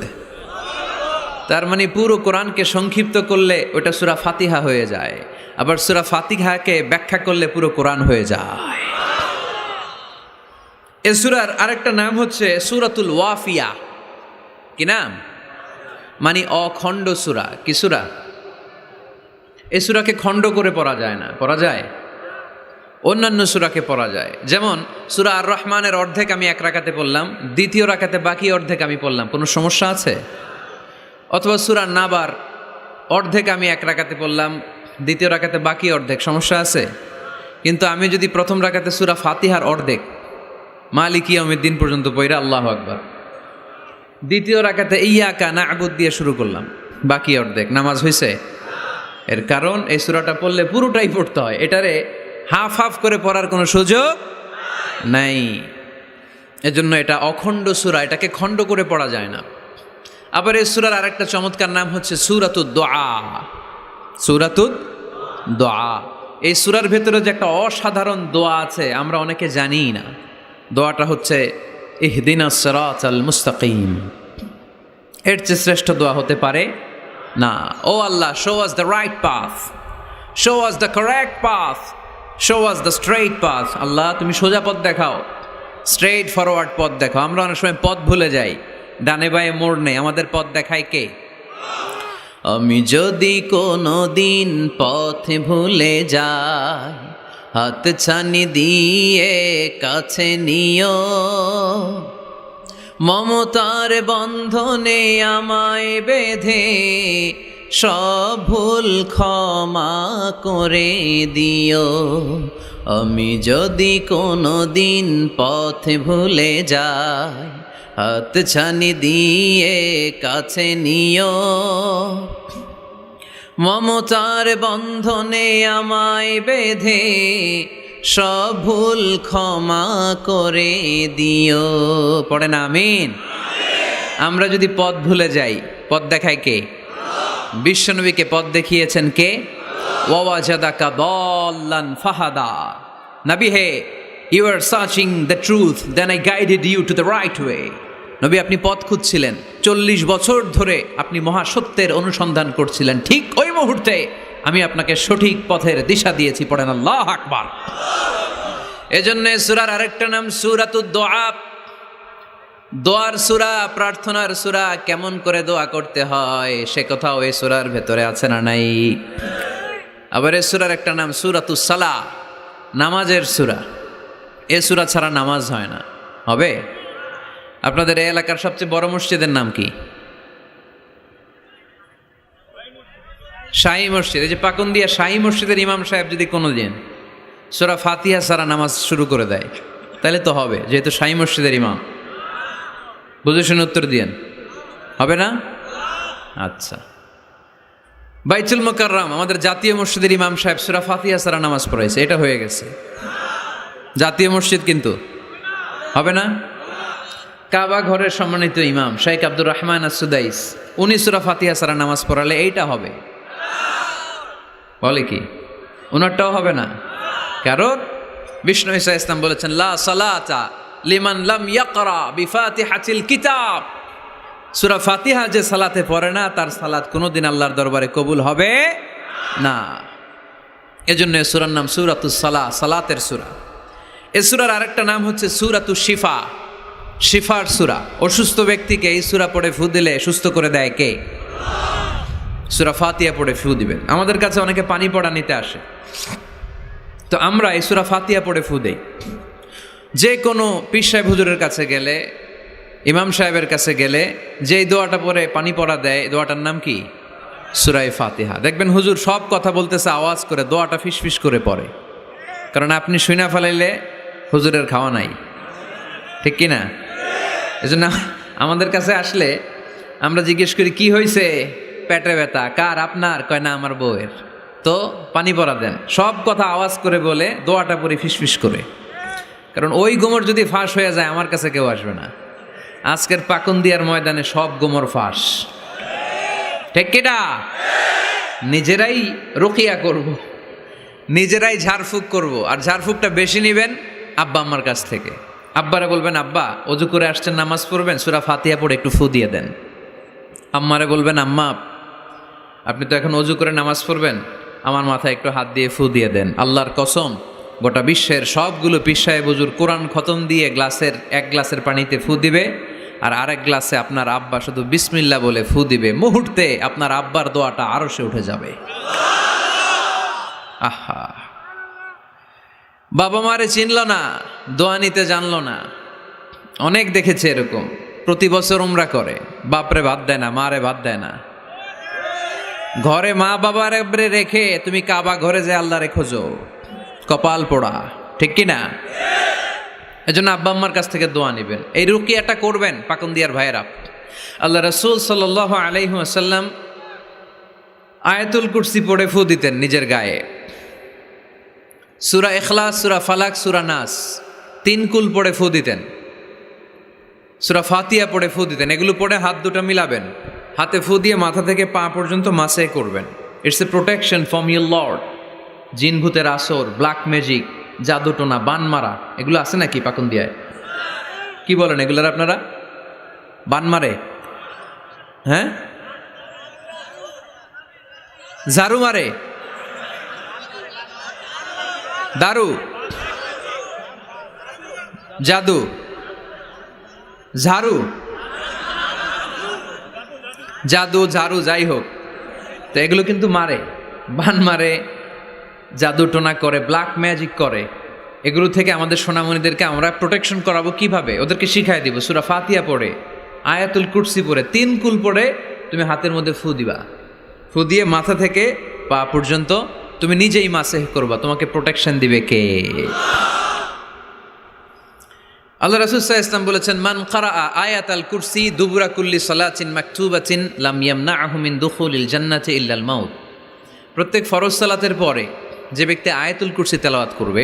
তার মানে পুরো কোরআনকে সংক্ষিপ্ত করলে ওটা সূরা ফাতিহা হয়ে যায়, আবার সূরা ফাতিহাকে ব্যাখ্যা করলে পুরো কোরআন হয়ে যায়। এই সূরার আরেকটা নাম হচ্ছে সূরাতুল ওয়াফিয়া। কি নাম? মানে অখণ্ড সূরা। কি সূরা? এই সূরাকে খণ্ড করে পড়া যায় না। পড়া যায়? অন্যান্য সূরাকে পড়া যায়। যেমন সূরা আর রহমানের অর্ধেক আমি 1 রাকাতে পড়লাম, দ্বিতীয় রাকাতে বাকি অর্ধেক আমি পড়লাম, কোনো সমস্যা আছে? অথবা সূরা নাবার অর্ধেক আমি 1 রাকাতে পড়লাম, দ্বিতীয় রাকাতে বাকি অর্ধেক, সমস্যা আছে? কিন্তু আমি যদি প্রথম রাকাতে সূরা ফাতিহার অর্ধেক মালিকি ইয়াউমিদ্দিন পর্যন্ত পড়া আল্লাহু আকবার। দ্বিতীয় রাকাতে ইয়াকা না'বুদ দিয়ে শুরু করলাম, বাকি অর্ধেক নামাজ হয়েছে। এর কারণ এই সূরাটা পড়লে পুরোটাই পড়তে হয়, এটারে হাফ হাফ করে পড়ার কোনো সুযোগ নাই। এজন্য এটা অখণ্ড সূরা, এটাকে খণ্ড করে পড়া যায় না। আবার এই সূরার আরেকটা চমৎকার নাম হচ্ছে সূরাতুদ দুআ। সূরাতুদ দুআ, এই সূরার ভেতরে যে একটা অসাধারণ দোয়া আছে আমরা অনেকে জানি না। দোয়াটা হচ্ছে ইহদিনাস সিরাতাল মুস্তাকিম। এর চেয়ে শ্রেষ্ঠ দোয়া হতে পারে না। ও আল্লাহ, show us the right path, show us the correct path, show us the straight path. আল্লাহ তুমি সোজা পথ দেখাও, স্ট্রেইট ফরওয়ার্ড পথ দেখাও। আমরা অনেক সময় পথ ভুলে যাই, ডানে বায়ে মোড় নেই, আমাদের পথ দেখায় কে? আমি যদি কোনো দিন পথ ভুলে যাই, হাত ছানি দিয়ে কাছে নিও, মমতার বন্ধনে আমায় বেঁধে সব ভুল ক্ষমা করে দিও। আমি যদি কোনো দিন পথ ভুলে যাই, হাত ছানি দিয়ে কাছে নিও, মমতার বন্ধনে আমায় বেঁধে সব ভুল ক্ষমা করে দিও। পড়েন আমিন। আমরা যদি পথ ভুলে যাই, পথ দেখায় কে? বিশ্বনবীকে পথ দেখিয়েছেন কে? ওয়াওয়াজাদাকা দাল্লান ফাহাদা। নবী হে, you are searching the truth, then I guided you to the right way. নবী আপনি পথ খুঁজছিলেন, 40 বছর ধরে আপনি মহাসত্যের অনুসন্ধান করছিলেন, ঠিক ওই মুহূর্তে আমি আপনাকে সঠিক পথের দিশা দিয়েছি। পড়েন আল্লাহু আকবার। এজন্য সূরার আরেকটা নাম সূরাতুদ দুআ। দোয়ার সূরা, প্রার্থনার সূরা। কেমন করে দোয়া করতে হয় সে কথাও এই সূরার ভেতরে আছে না নাই? আবার এই সূরার একটা নাম সূরাতুস সালাহ, নামাজের সূরা। এই সূরা ছাড়া নামাজ হয় না। হবে? আপনাদের এই এলাকার সবচেয়ে বড় মসজিদের নাম কি? শাহী মসজিদ। এই যে পাকুন্দিয়া শাহী মসজিদের ইমাম সাহেব যদি কোনোদিন সূরা ফাতিহা ছাড়া নামাজ শুরু করে দেয় তাহলে তো হবে, যেহেতু শাহী মসজিদের ইমাম। বুঝে শুনে উত্তর দিয়েন, হবে না? আচ্ছা। বাইতুল মুকাররম আমাদের জাতীয় মসজিদের ইমাম সাহেব সূরা ফাতিহা ছাড়া নামাজ পড়াইছে, এটা হয়ে গেছে জাতীয় মসজিদ, কিন্তু হবে না? কাবা ঘরের সম্মানিত ইমাম শেখ আব্দুর রহমান আস-সুদাইস, উনি সূরা ফাতিহা ছাড়া নামাজ পড়ালে এইটা হবে। বলে কি? উনারটাও হবে না। কারণ বিষ্ণু ঈসা ইসলাম বলেছেন লা সালাতা লিমান লাম ইয়াকরা বিফাতিহাতিল কিতাব। সূরা ফাতিহা যে সালাতে পড়ে না তার সালাত কোনোদিন আল্লাহর দরবারে কবুল হবে না। এজন্য এই সূরার নাম সূরাতুস সালাহ, সালাতের সূরা। এই সূরার আরেকটা নাম হচ্ছে সূরাতুশ শিফা, শিফার সূরা। অসুস্থ ব্যক্তিকে এই সূরা পড়ে ফু দিলে সুস্থ করে দেয় কে? সূরা ফাতিহা পড়ে ফু দিবেন। আমাদের কাছে অনেকে পানি পড়া নিতে আসে, তো আমরা এই সূরা ফাতিহা পড়ে ফু দেই। যে কোনো পীর সাহেব হুজুরের কাছে গেলে, ইমাম সাহেবের কাছে গেলে যেই দোয়াটা পড়ে পানি পড়া দেয়, দোয়াটার নাম কি? সূরা ফাতিহা। দেখবেন হুজুর সব কথা বলতেছে আওয়াজ করে, দোয়াটা ফিসফিস করে পড়ে। কারণ আপনি শুইনা ফেলাইলে হুজুরের খাওয়া নাই, ঠিক কি না? এজন্য আমাদের কাছে আসলে আমরা জিজ্ঞেস করি কি হয়েছে, পেটে ব্যথা কার? আপনার? কয় না আমার বউয়ের। তো পানি পড়া দেন। সব কথা আওয়াজ করে বলে, দোয়াটা পড়ে ফিসফিস করে। কারণ ওই গোমর যদি ফাঁস হয়ে যায় আমার কাছে কেউ আসবে না। আজকের পাকুন্দিয়ার ময়দানে সব গোমর ফাঁস, ঠিক কিনা? নিজেরাই রুকিয়া করব, নিজেরাই ঝাড়ফুঁক করব। আর ঝাড়ফুঁকটা বেশি নেবেন আব্বা আম্মার কাছ থেকে। আব্বারে বলবেন আব্বা অজু করে আসছেন, নামাজ পড়বেন, সূরা ফাতিহা পড়ে একটু ফু দিয়ে দেন। আম্মারে বলবেন আম্মা আপনি তো এখন অজু করে নামাজ পড়বেন, আমার মাথায় একটু হাত দিয়ে ফু দিয়ে দেন। আল্লাহর কসম গোটা বিশ্বের সবগুলো পীর সাহেব হুজুর কোরআন খতম দিয়ে এক গ্লাসের পানিতে ফু দিবে, আর আরেক গ্লাসে আপনার আব্বা শুধু বিসমিল্লাহ বলে ফু দিবে। মুহূর্তে আপনার আব্বার দোয়াটা আরশে উঠে যাবে। আহা, বাবা মারে চিনল না, দোয়া নিতে জানলো না। অনেক দেখেছে এরকম, প্রতি বছর উমরা করে, বাপরে বাদ দেয় না, মারে বাদ দেয় না। ঘরে মা বাবার রেখে তুমি কাবা ঘরে যে আল্লাহরে খোঁজো, কপাল পোড়া, ঠিক কিনা? এজন্য আব্বা আম্মার কাছ থেকে দোয়া নেবেন, এই রুকিয়াটা করবেন। পাকুন্দিয়ার ভাইয়েরা, আল্লাহ রাসূল সাল্লাল্লাহু আলাইহি ওয়াসাল্লাম আয়াতুল কুরসি পড়ে ফু দিতেন নিজের গায়ে। সূরা ইখলাস, সূরা ফালাক, সূরা নাস 3 কুল পড়ে ফু দিতেন। সূরা ফাতিহা পড়ে ফু দিতেন। এগুলো পড়ে হাত দুটো মিলাবেন, হাতে ফু দিয়ে মাথা থেকে পা পর্যন্ত মাসে করবেন। It's a protection from your Lord. জিন ভূতের আসর, ব্ল্যাক ম্যাজিক, জাদুটোনা, বান মারা, এগুলো আছে নাকি পাকুন্দিয়ায়? কি বলেন এগুলার আপনারা? বান মারে? হ্যাঁ, ঝাড়ু মারে, দারু, জাদু, ঝাড়ু, জাদু, ঝাড়ু, যাই হোক, তো এগুলো কিন্তু মারে, বান মারে, জাদু টোনা করে, ব্ল্যাক ম্যাজিক করে। এগুলো থেকে আমাদের সোনামণিদেরকে আমরা প্রোটেকশন করাবো কিভাবে? ওদেরকে শিখাই দিব। সূরা ফাতিহা পড়ে, আয়াতুল কুরসি পড়ে, 3 কুল পড়ে তুমি হাতের মধ্যে ফু দিবা। ফু দিয়ে মাথা থেকে পা পর্যন্ত তুমি নিজেই মাসেহ করবা। তোমাকে প্রোটেকশন দিবে কে? আল্লাহ রাসূল সাল্লাল্লাহু আলাইহি ওয়াসাল্লাম বলেছেন, মান ক্বারাআ আয়াতাল কুরসি দুবুরা কুল্লি সালাতিন মাকতুবাতিন লাম ইয়ামনাহু মিন দুখুলিল জান্নাতি ইল্লাল মাউত। প্রত্যেক ফরজ সালাতের পরে যে ব্যক্তি আয়াতুল কুরসি তেলাওয়াত করবে,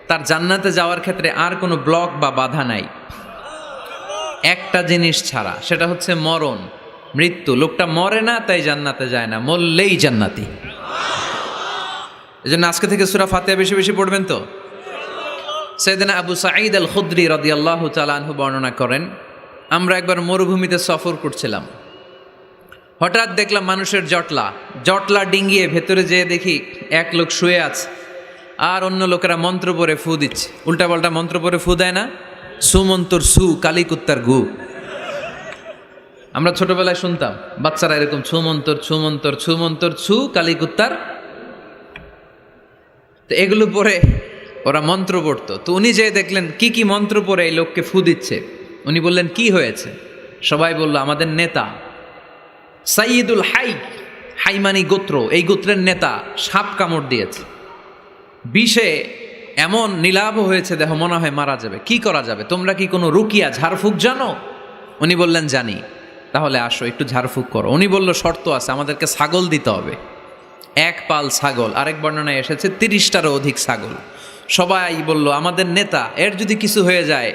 তার জান্নাতে যাওয়ার ক্ষেত্রে আর কোনো ব্লক বা বাধা নাই, একটা জিনিস ছাড়া, সেটা হচ্ছে মরণ, মৃত্যু। লোকটা মরে না তাই জান্নাতে যায় না, মরলেই জান্নাতি। এজন্য আজকে থেকে সূরা ফাতিহা বেশি বেশি পড়বেন। তো সাইয়েদনা আবু সাঈদ আল খুদরি রাদিয়াল্লাহু তাআলা আনহু বর্ণনা করেন, আমরা একবার মরুভূমিতে সফর করছিলাম। হঠাৎ দেখলাম মানুষের জটলা ডিঙ্গিয়ে ভেতরে যেয়ে দেখি এক লোক শুয়ে আছে, আর অন্য লোকেরা মন্ত্র পড়ে ফু দিচ্ছে। উল্টাপাল্টা মন্ত্র পড়ে ফু দেয় না? সুমন্তর সু, কালিকুত্তার গু। আমরা ছোটবেলায় শুনতাম বাচ্চারা এরকম ছুমন্তর ছুমন্তর ছুমন্তর ছু, কালিকুত্তার। তো এগুলো পরে ওরা মন্ত্র পড়তো। তো উনি যে দেখলেন কি কি মন্ত্র পড়ে এই লোককে ফু দিচ্ছে, উনি বললেন কি হয়েছে? সবাই বলল, আমাদের নেতা সাইয়্যিদুল হাই, হাইমানি গোত্র, এই গোত্রের নেতা সাপ কামড় দিয়েছে, বিষে এমন নীলাভ হয়েছে দেহ, মনে হয় মারা যাবে। কি করা যাবে? তোমরা কি কোনো রুকিয়া ঝাড়ফুঁক জানো? উনি বললেন জানি। তাহলে আসো একটু ঝাড়ফুঁক করো। উনি বলল শর্ত আছে, আমাদেরকে ছাগল দিতে হবে, 1 পাল ছাগল। আরেক বর্ণনায় এসেছে 30টারও অধিক ছাগল। সবাই বলল, আমাদের নেতা, এর যদি কিছু হয়ে যায়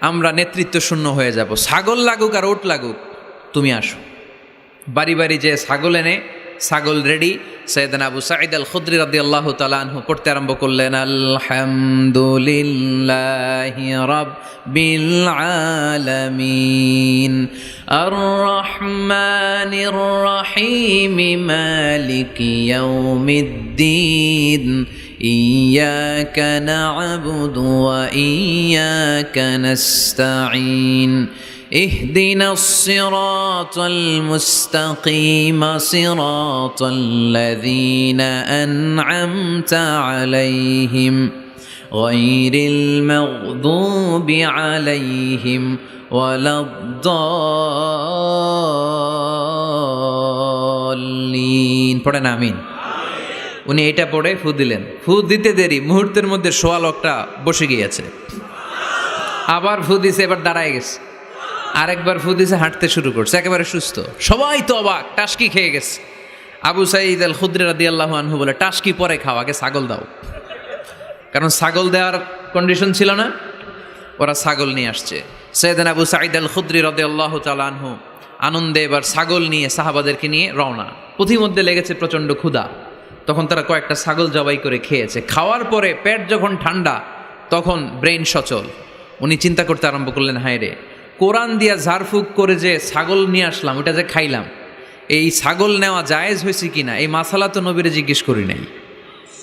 আমরা নেতৃত্ব শূন্য হয়ে যাব। ছাগল লাগুক আর ওট লাগুক, তুমি আসো। বাড়ি বাড়ি যে ছাগল এনে, ছাগল রেডি। সাইয়েদনা আবু সাঈদ আল খুদরি রাদিয়াল্লাহু তাআলা আনহু পড়তে আরম্ভ করলেন, আলহামদুলিল্লাহি রাব্বিল আলামিন আর রহমানির রহিম মালিকি ইয়াউমিদ্দিন ইয়াকা না'বুদু ওয়া ইয়াকা নাস্তাঈন اهدنا الصراط المستقيم صراط الذين أنعمت عليهم غير المغضوب عليهم ولا الضالين। পড়েন আমিন। উনি এটা পড়ে ফু দিলেন। ফু দিতে দেরি, মুহূর্তের মধ্যে সোয়া লোকটা বসে গিয়েছে। আবার ফু দিছে, এবার দাঁড়ায় গেছে। আরেকবার ফু দিছে, হাঁটতে শুরু করছে, একেবারে সুস্থ। সবাই তো অবাক, টাসকি খেয়ে গেছে। আবু সাঈদ আল খুদরি রাদিয়াল্লাহু আনহু বলে, টাসকি পরে খাও, আগে ছাগল দাও। কারণ ছাগল দেওয়ার কন্ডিশন ছিল না, ওরা ছাগল নিয়ে আসছে। সাইয়েদনা আবু সাঈদ আল খুদরি রাদিয়াল্লাহু তাআলা আনহু আনন্দে এবার ছাগল নিয়ে সাহাবাদেরকে নিয়ে রওনা। পথিমধ্যে লেগেছে প্রচণ্ড ক্ষুধা, তখন তারা কয়েকটা ছাগল জবাই করে খেয়েছে। খাওয়ার পরে পেট যখন ঠান্ডা, তখন ব্রেইন সচল। উনি চিন্তা করতে আরম্ভ করলেন, হায় রে, কোরআন দিয়া ঝাড়ফুঁক করে যে ছাগল নিয়ে আসলাম, ওটা যে খাইলাম, এই ছাগল নেওয়া জায়েজ হয়েছে কিনা এই মাসালা তো নবীরে জিজ্ঞেস করি নাই,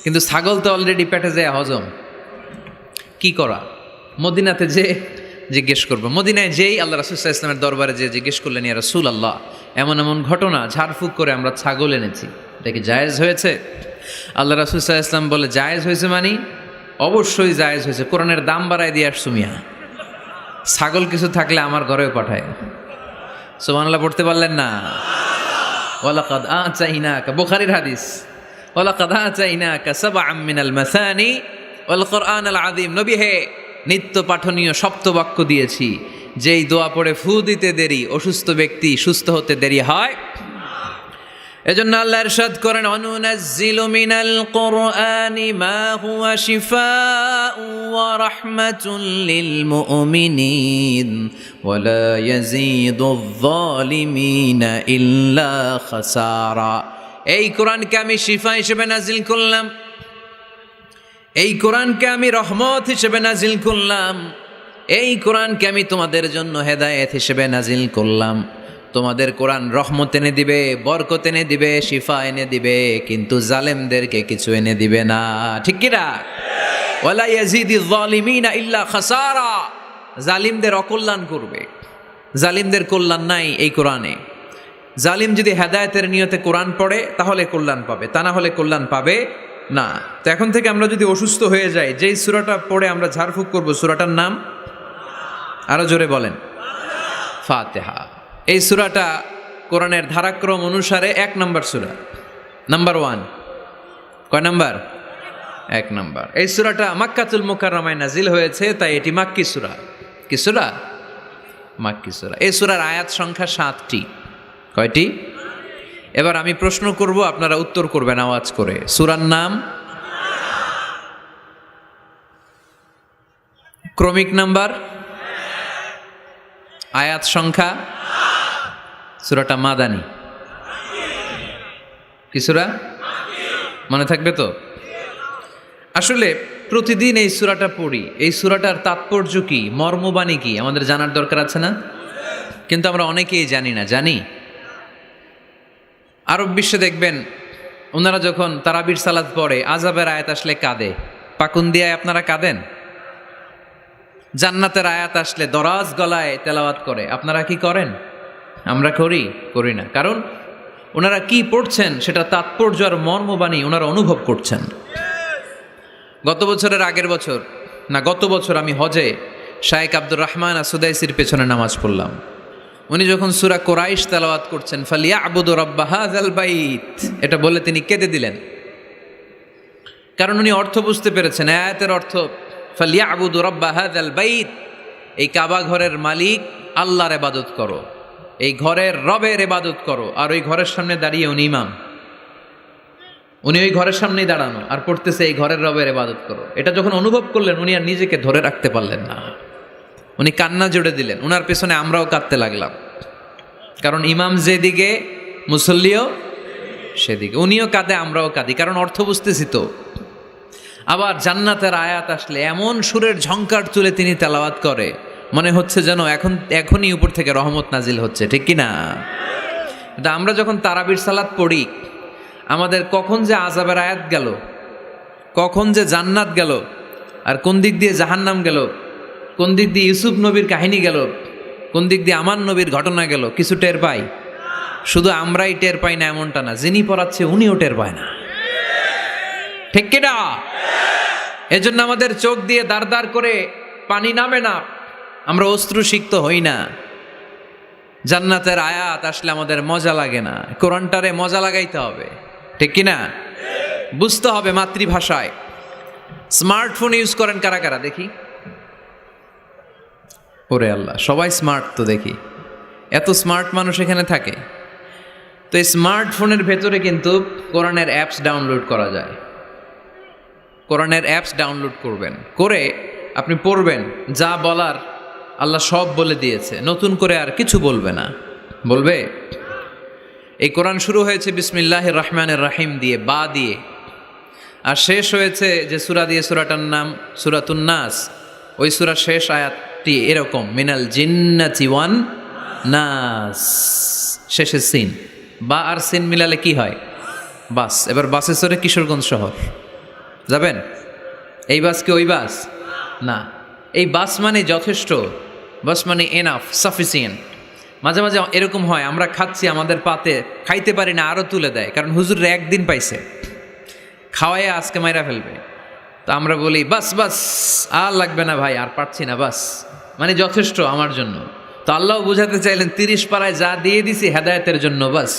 কিন্তু ছাগল তো অলরেডি পেটে যায় হজম। কি করা? মদিনাতে যে জিজ্ঞেস করবো। মদিনায় যেই আল্লাহ রাসূল সাল্লাল্লাহু আলাইহি ওয়াসাল্লামের দরবারে যে জিজ্ঞেস করলেন, ইয়া রাসূলুল্লাহ, এমন এমন ঘটনা, ঝাড়ফুঁক করে আমরা ছাগল এনেছি, এটা কি জায়েজ হয়েছে? আল্লাহ রাসূল সাল্লাল্লাহু আলাইহি ওয়াসাল্লাম বলে, জায়েজ হয়েছে মানে অবশ্যই জায়েজ হয়েছে। কোরআনের দাম বাড়ায় দিয়ে আসছো মিয়া, ছাগল কিছু থাকলে আমার ঘরেও পাঠায়। সুবহানাল্লাহ পড়তে পারলেন না? ওয়ালাকাদ আতাইনাকা, বুখারীর হাদিস, ওয়ালাকাদ আতাইনাকা সাবআম মিনাল মাসানি ওয়াল কুরআনাল আযীম। নবী হে, নিত্য পাঠনীয় সপ্তবাক্য দিয়েছি, যেই দোয়া পড়ে ফু দিতে দেরি অসুস্থ ব্যক্তি সুস্থ হতে দেরি হয়। এজন্য আল্লাহ ইরশাদ করেন, অনুনাজ্জিলু মিনাল কুরআনি মা হুয়া শিফাউ ওয়া রাহমাতুল লিল মুমিনিন ওয়া লা ইয়াজিদুয যালিমিনা ইল্লা খাসারা। এই কোরআনকে আমি শিফা হিসেবে নাজিল করলাম, এই কোরআনকে আমি রহমত হিসেবে নাজিল করলাম, এই কোরআনকে আমি তোমাদের জন্য হেদায়েত হিসেবে নাজিল করলাম। তোমাদের কোরআন রহমত এনে দিবে, বরকত এনে দিবে, শিফা এনে দিবে, কিন্তু জালেমদেরকে কিছু এনে দিবে না। ঠিক কি না? ওয়ালা ইয়াজিদিয যালিমিনা ইল্লা খাসারা। জালিমদের অকল্যাণ করবে, জালিমদের কল্যাণ নাই এই কোরআনে। জালিম যদি হেদায়েতের নিয়তে কোরআন পড়ে তাহলে কল্যাণ পাবে, তা না হলে কল্যাণ পাবে না। তো এখন থেকে আমরা যদি অসুস্থ হয়ে যাই, যেই সূরাটা পড়ে আমরা ঝাড়ফুঁক করব, সূরাটার নাম আরো জোরে বলেন, ফাতিহা। এই সূরাটা কোরআনের ধারাক্রম অনুসারে 1 নম্বর সূরা, নাম্বার 1। কয় নাম্বার? 1 নম্বর। এই সূরাটা মক্কাতুল মুকাররমায় নাজিল হয়েছে, তাই এটি মাক্কি সূরা। কি সূরা? মাক্কি সূরা। এই সূরার আয়াত সংখ্যা 7টি। কয়টি? এবার আমি প্রশ্ন করব, আপনারা উত্তর করবেন আওয়াজ করে। সূরার নাম, ক্রমিক নাম্বার, আয়াত সংখ্যা। সূরাটা মাদানী। কি সূরা? মনে থাকবে তো? আসলে প্রতিদিন এই সূরাটা পড়ি, এই সূরাটার তাৎপর্য কি, মর্মবাণী কি আমাদের জানার দরকার আছে না? কিন্তু আমরা অনেকেই জানি না। জানি? আরব বিশ্বে দেখবেন ওনারা যখন তারাবির সালাত পড়ে, আযাবের আয়াত আসলে কাঁদে। পাকুন্দিয়ায় আপনারা কাঁদেন? জান্নাতের আয়াত আসলে দরাজ গলায় তেলাওয়াত করে। আপনারা কি করেন? আমরা করি না। কারণ ওনারা কি পড়ছেন সেটা তাৎপর্য আর মর্মবাণী ওনারা অনুভব করছেন। গত বছর আমি হজে শায়েখ আব্দুর রহমান আসুদাইসির পেছনে নামাজ পড়লাম। উনি যখন সূরা কুরাইশ তেলাওয়াত করছেন, ফালিয়াবুদু রাব্বা হাযাল বাইত, এটা বলে তিনি কেঁদে দিলেন। কারণ উনি অর্থ বুঝতে পেরেছেন। আয়াতের অর্থ ফালিয়াবুদু রাব্বা হাযাল বাইত, এই কাবা ঘরের মালিক আল্লাহর ইবাদত করো, এই ঘরের রবের ইবাদত করো। আর ওই ঘরের সামনে দাঁড়িয়ে উনি ইমাম, উনি ওই ঘরের সামনেই দাঁড়ানো আর পড়তেছে এই ঘরের রবের ইবাদত করো। এটা যখন অনুভব করলেন, উনি আর নিজেকে ধরে রাখতে পারলেন না, উনি কান্না জুড়ে দিলেন। উনার পেছনে আমরাও কাঁদতে লাগলাম, কারণ ইমাম যেদিকে মুসল্লিও সেদিকে। উনিও কাঁদে, আমরাও কাঁদি, কারণ অর্থ বুঝতেছি তো। আবার জান্নাতের আয়াত আসলে এমন সুরের ঝংকার তুলে তিনি তেলাওয়াত করে, মনে হচ্ছে যেন এখনই উপর থেকে রহমত নাজিল হচ্ছে। ঠিক কি না? আমরা যখন তারাবির সালাত পড়ি, আমাদের কখন যে আযাবের আয়াত গেল, কখন যে জান্নাত গেল, আর কোন দিক দিয়ে জাহান্নাম গেল, কোন দিক দিয়ে ইউসুফ নবীর কাহিনী গেল, কোন দিক দিয়ে আমার নবীর ঘটনা গেল, কিছু টের পাই। শুধু আমরাই টের পাই না এমনটা না, যিনি পড়াচ্ছে উনিও টের পায় না। ঠিক কি না? এজন্য আমাদের চোখ দিয়ে দাঁড় দাঁড় করে পানি নামে না, আমরা অশ্রুসিক্ত হই না। জান্নাতের আয়াত আসলে আমাদের মজা লাগে না, কোরআনটারে মজা লাগাইতে হবে। ঠিক কি না? বুঝতে হবে মাতৃভাষায়। স্মার্টফোন ইউজ করেন কারা কারা দেখি? ওরে আল্লাহ, সবাই স্মার্ট তো দেখি, এত স্মার্ট মানুষ এখানে থাকে। তো এই স্মার্টফোনের ভেতরে কিন্তু কোরআনের অ্যাপস ডাউনলোড করা যায়। কোরআনের অ্যাপস ডাউনলোড করবেন, করে আপনি পড়বেন, যা বলার আল্লাহ সব বলে দিয়েছে, নতুন করে আর কিছু বলবে না। বলবে? এই কোরআন শুরু হয়েছে বিসমিল্লাহির রহমানির রহিম দিয়ে, বা দিয়ে, আর শেষ হয়েছে যে সূরা দিয়ে, সূরাটার নাম সূরাতুন নাস। ওই সূরার শেষ আয়াতটি এরকম, মিনাল জিন্নাতি ওয়ান নাস, শেষে সিন। বা আর সিন মিলালে কি হয়? বাস। এবার বাসে চড়ে কিশোরগঞ্জ শহর যাবেন? এই বাস কি ওই বাস না, এই বাস মানে যথেষ্ট, বাস মানে এনাফ, সাফিসিয়েন্ট। মাঝে মাঝে এরকম হয়, আমরা খাচ্ছি, আমাদের পাতে খাইতে পারি না, আরও তুলে দেয়, কারণ হুজুর একদিন পাইছে, খাওয়াইয়া আজকে মাইরা ফেলবে। তো আমরা বলি বাস বাস, আর লাগবে না ভাই, আর পারছি না, বাস মানে যথেষ্ট আমার জন্য। তো আল্লাহ বুঝাতে চাইলেন 30 পারায় যা দিয়ে দিছি হেদায়েতের জন্য, বাস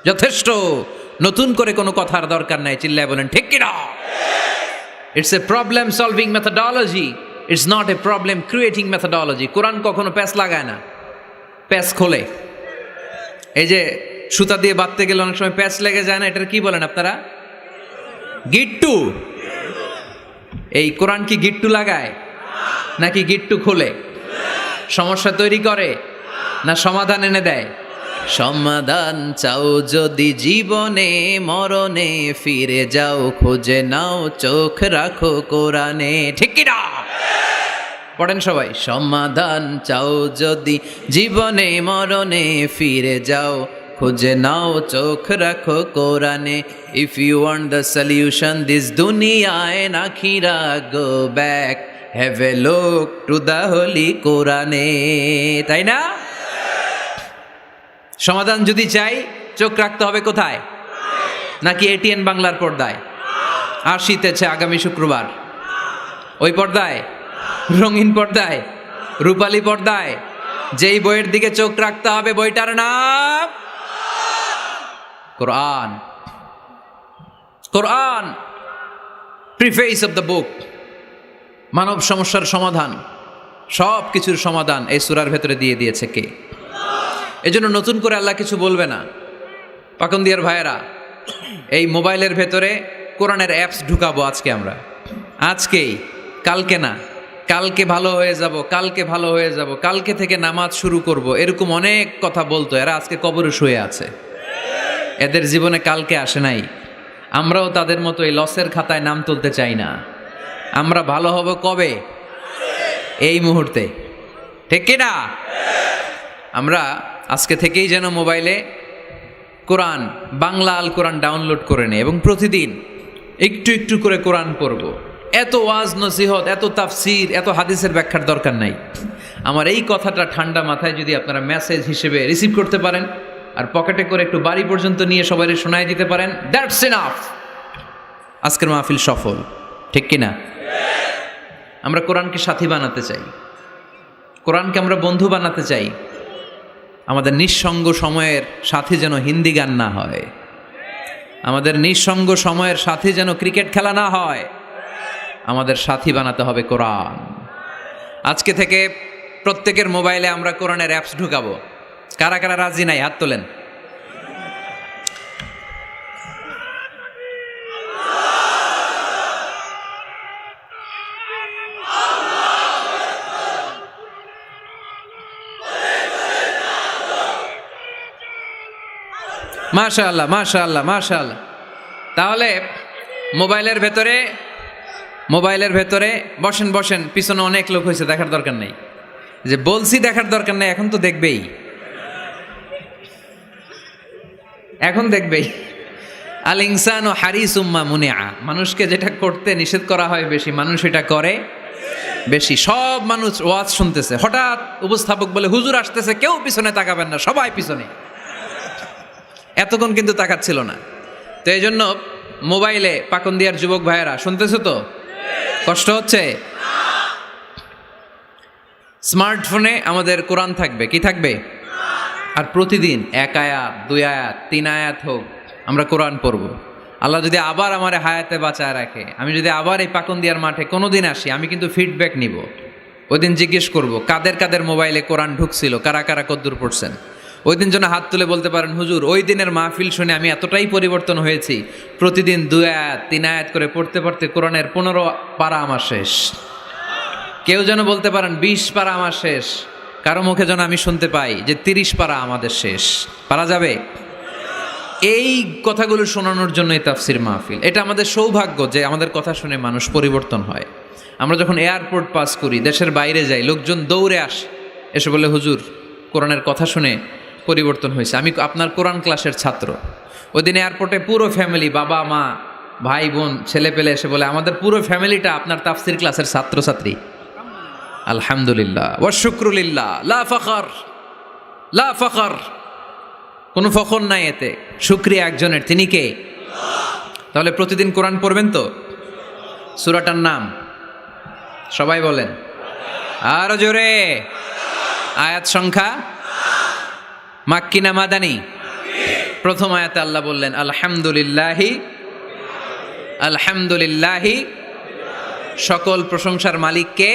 যথেষ্ট, নতুন করে কোনো কথার দরকার নাই। চিল্লায় বলেন ঠিক কিনা? It's a problem solving methodology, it's not a problem creating methodology. কোরআন কখনো প্যাচ লাগায় না, প্যাচ খোলে। এই যে সুতা দিয়ে বাঁধতে গেলে অনেক সময় প্যাচ লেগে যায় না, এটার কি বলেন আপনারা? গিট্টু। এই কোরআন কি গিট্টু লাগায় নাকি গিট্টু খোলে? সমস্যা তৈরি করে না সমাধান এনে দেয়? সমাধান চাও যদি জীবনে মরণে, ফিরে যাও খুঁজে নাও চোখ রাখো কোরআনে। ঠিক কি না? পড়েন সবাই। সমাধান চাও যদি জীবনে মরণে, ফিরে যাও খুঁজে নাও চোখ রাখো কোরআনে। If you want the solution this দুনিয়া এন্ড আখিরা, go back have a look to the holy কোরআনে। তাই না? সমাধান যদি চাই চোখ রাখতে হবে কোথায়? নাকি এটিএন বাংলার পর্দায়? আসিতেছে আগামী শুক্রবার ওই পর্দায়, রঙিন পর্দায়, রূপালী পর্দায়। যেই বইয়ের দিকে চোখ রাখতে হবে বইটার নাম কোরআন। কোরআন প্রিফেস অফ দ্য বুক। মানব সমস্যার সমাধান, সব কিছুর সমাধান এই সূরার ভেতরে দিয়ে দিয়েছে কে? এজন্য নতুন করে আল্লাহ কিছু বলবে না। পাকন্দিয়ার ভাইয়েরা, এই মোবাইলের ভেতরে কোরআনের অ্যাপস ঢুকাবো আজকে আমরা, আজকেই, কালকে না। কালকে ভালো হয়ে যাব, কালকে ভালো হয়ে যাব, কালকে থেকে নামাজ শুরু করব, এরকম অনেক কথা বলতো। এরা আজকে কবরে শুয়ে আছে, এদের জীবনে কালকে আসে নাই। আমরাও তাদের মতো এই লসের খাতায় নাম তুলতে চাই না। আমরা ভালো হব কবে? এই মুহূর্তে। ঠিক কি না? আমরা আজকে থেকেই যেন মোবাইলে কোরআন, বাংলা আল কোরআন ডাউনলোড করে নেই এবং প্রতিদিন একটু একটু করে কোরআন পড়ব। এত ওয়াজ নসিহত, এত তাফসির, এত হাদিসের ব্যাখ্যার দরকার নাই। আমার এই কথাটা ঠান্ডা মাথায় যদি আপনারা মেসেজ হিসেবে রিসিভ করতে পারেন আর পকেটে করে একটু বাড়ি পর্যন্ত নিয়ে সবাই শোনায় দিতে পারেন, দ্যাটস এনাফ। আজকের মাহফিল সফল। ঠিক কিনা? আমরা কোরআনকে সাথী বানাতে চাই, কোরআনকে আমরা বন্ধু বানাতে চাই। আমাদের নিঃসঙ্গ সময়ের সাথী যেন হিন্দি গান না হয়, আমাদের নিঃসঙ্গ সময়ের সাথী যেন ক্রিকেট খেলা না হয়। আমাদের সাথী বানাতে হবে কোরআন। আজকে থেকে প্রত্যেকের মোবাইলে আমরা কোরআনের অ্যাপস ঢুকাবো। কারা কারা রাজি নাই হাত তোলেন। মাশাআল্লাহ, মাশাআল্লাহ, মাশাআল্লাহ। তাহলে মোবাইলের ভেতরে বসেন বসেন, পিছনে অনেক লোক হয়েছে, দেখার দরকার নেই। যে বলছি দেখার দরকার নেই, এখন তো দেখবেই, এখন দেখবেই। আল ইনসানু হারিসুম্মা মুনিআ। মানুষকে যেটা করতে নিষেধ করা হয় বেশি, মানুষ এটা করে বেশি। সব মানুষ ওয়াজ শুনতেছে, হঠাৎ উপস্থাপক বলে হুজুর আসতেছে, কেউ পিছনে তাকাবেন না, সবাই পিছনে। এতক্ষণ কিন্তু তাকাচ্ছিল না। তো এই জন্য মোবাইলে পাকন্দিয়ার যুবক ভাইয়েরা শুনতেছো তো? কষ্ট হচ্ছে? স্মার্টফোনে আমাদের কোরআন থাকবে, কি থাকবে? আর প্রতিদিন 1 আয়াত, 2 আয়াত, 3 আয়াত হোক, আমরা কোরআন পড়ব। আল্লাহ যদি আবার আমার হায়াতে বাঁচায় রাখে, আমি যদি আবার এই পাকন্দিয়ার মাঠে কোনোদিন আসি, আমি কিন্তু ফিডব্যাক নিব। ওই দিন জিজ্ঞেস করব কাদের কাদের মোবাইলে কোরআন ঢুকছিল, কারা কারা কদ্দুর পড়ছেন। ওই দিন যেন হাত তুলে বলতে পারেন, হুজুর ওই দিনের মাহফিল শুনে আমি এতটাই পরিবর্তন হয়েছি, প্রতিদিন 2 আয়াত 3 আয়াত করে পড়তে পড়তে কোরআনের 15 পারা আমার শেষ। কেউ যেন বলতে পারেন 20 পারা আমার শেষ। কারো মুখে যেন আমি শুনতে পাই যে 30 পারা আমাদের শেষ। পারা যাবে? এই কথাগুলো শোনানোর জন্যই তাফসির মাহফিল। এটা আমাদের সৌভাগ্য যে আমাদের কথা শুনে মানুষ পরিবর্তন হয়। আমরা যখন এয়ারপোর্ট পাস করি, দেশের বাইরে যাই, লোকজন দৌড়ে আসে, এসে বলে হুজুর কোরআনের কথা শুনে পরিবর্তন হয়েছে, আমি আপনার কোরআন ক্লাসের ছাত্র। ওই দিন এয়ারপোর্টে পুরো ফ্যামিলি, বাবা মা ভাই বোন ছেলে পেলে এসে বলে আমাদের পুরো ফ্যামিলিটা আপনার তাফসির ক্লাসের ছাত্রছাত্রী। আলহামদুলিল্লাহ ওয়া শুকরুলিল্লাহ, লা ফখর, লা ফখর, কোনো ফখর নাই এতে, শুকরিয়া একজনের, তিনি কে? তাহলে প্রতিদিন কোরআন পড়বেন তো? সূরাটার নাম সবাই বলেন আরো জোরে। আয়াত সংখ্যা মাক্কি না মাদানী? প্রথম আয়াতে আল্লাহ বললেন আলহামদুলিল্লাহি, আলহামদুলিল্লাহি সকল প্রশংসার মালিক কে?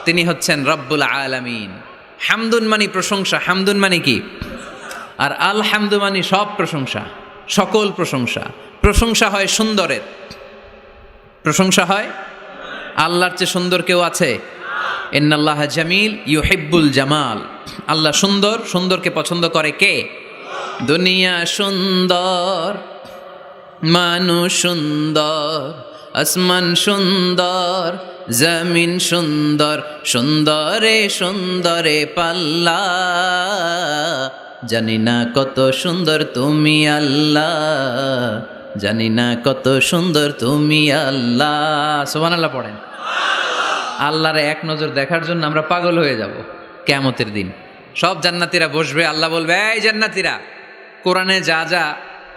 তিনি হচ্ছেন রব্বুল আলামিন। হামদুন মানে প্রশংসা, হামদুন মানে কি? আর আলহামদু মানে সব প্রশংসা, সকল প্রশংসা। প্রশংসা হয় সুন্দরের, প্রশংসা হয় আল্লাহর চেয়ে সুন্দর কেউ আছে? ইন্নাল্লাহা জামিল ইউহিব্বুল জামাল। আল্লাহ সুন্দর, সুন্দরকে পছন্দ করে কে? দুনিয়া সুন্দর, মানুষ সুন্দর, আসমান সুন্দর, জমিন সুন্দর, সুন্দরে সুন্দরে পাল্লা। জানি না কত সুন্দর তুমি আল্লাহ, জানি না কত সুন্দর তুমি আল্লাহ। সুবহানাল্লাহ পড়েন। আল্লাহরে এক নজর দেখার জন্য আমরা পাগল হয়ে যাব কিয়ামতের দিন। সব জান্নাতীরা বসবে, আল্লাহ বলবে, এই জান্নাতীরা, কোরআনে যা যা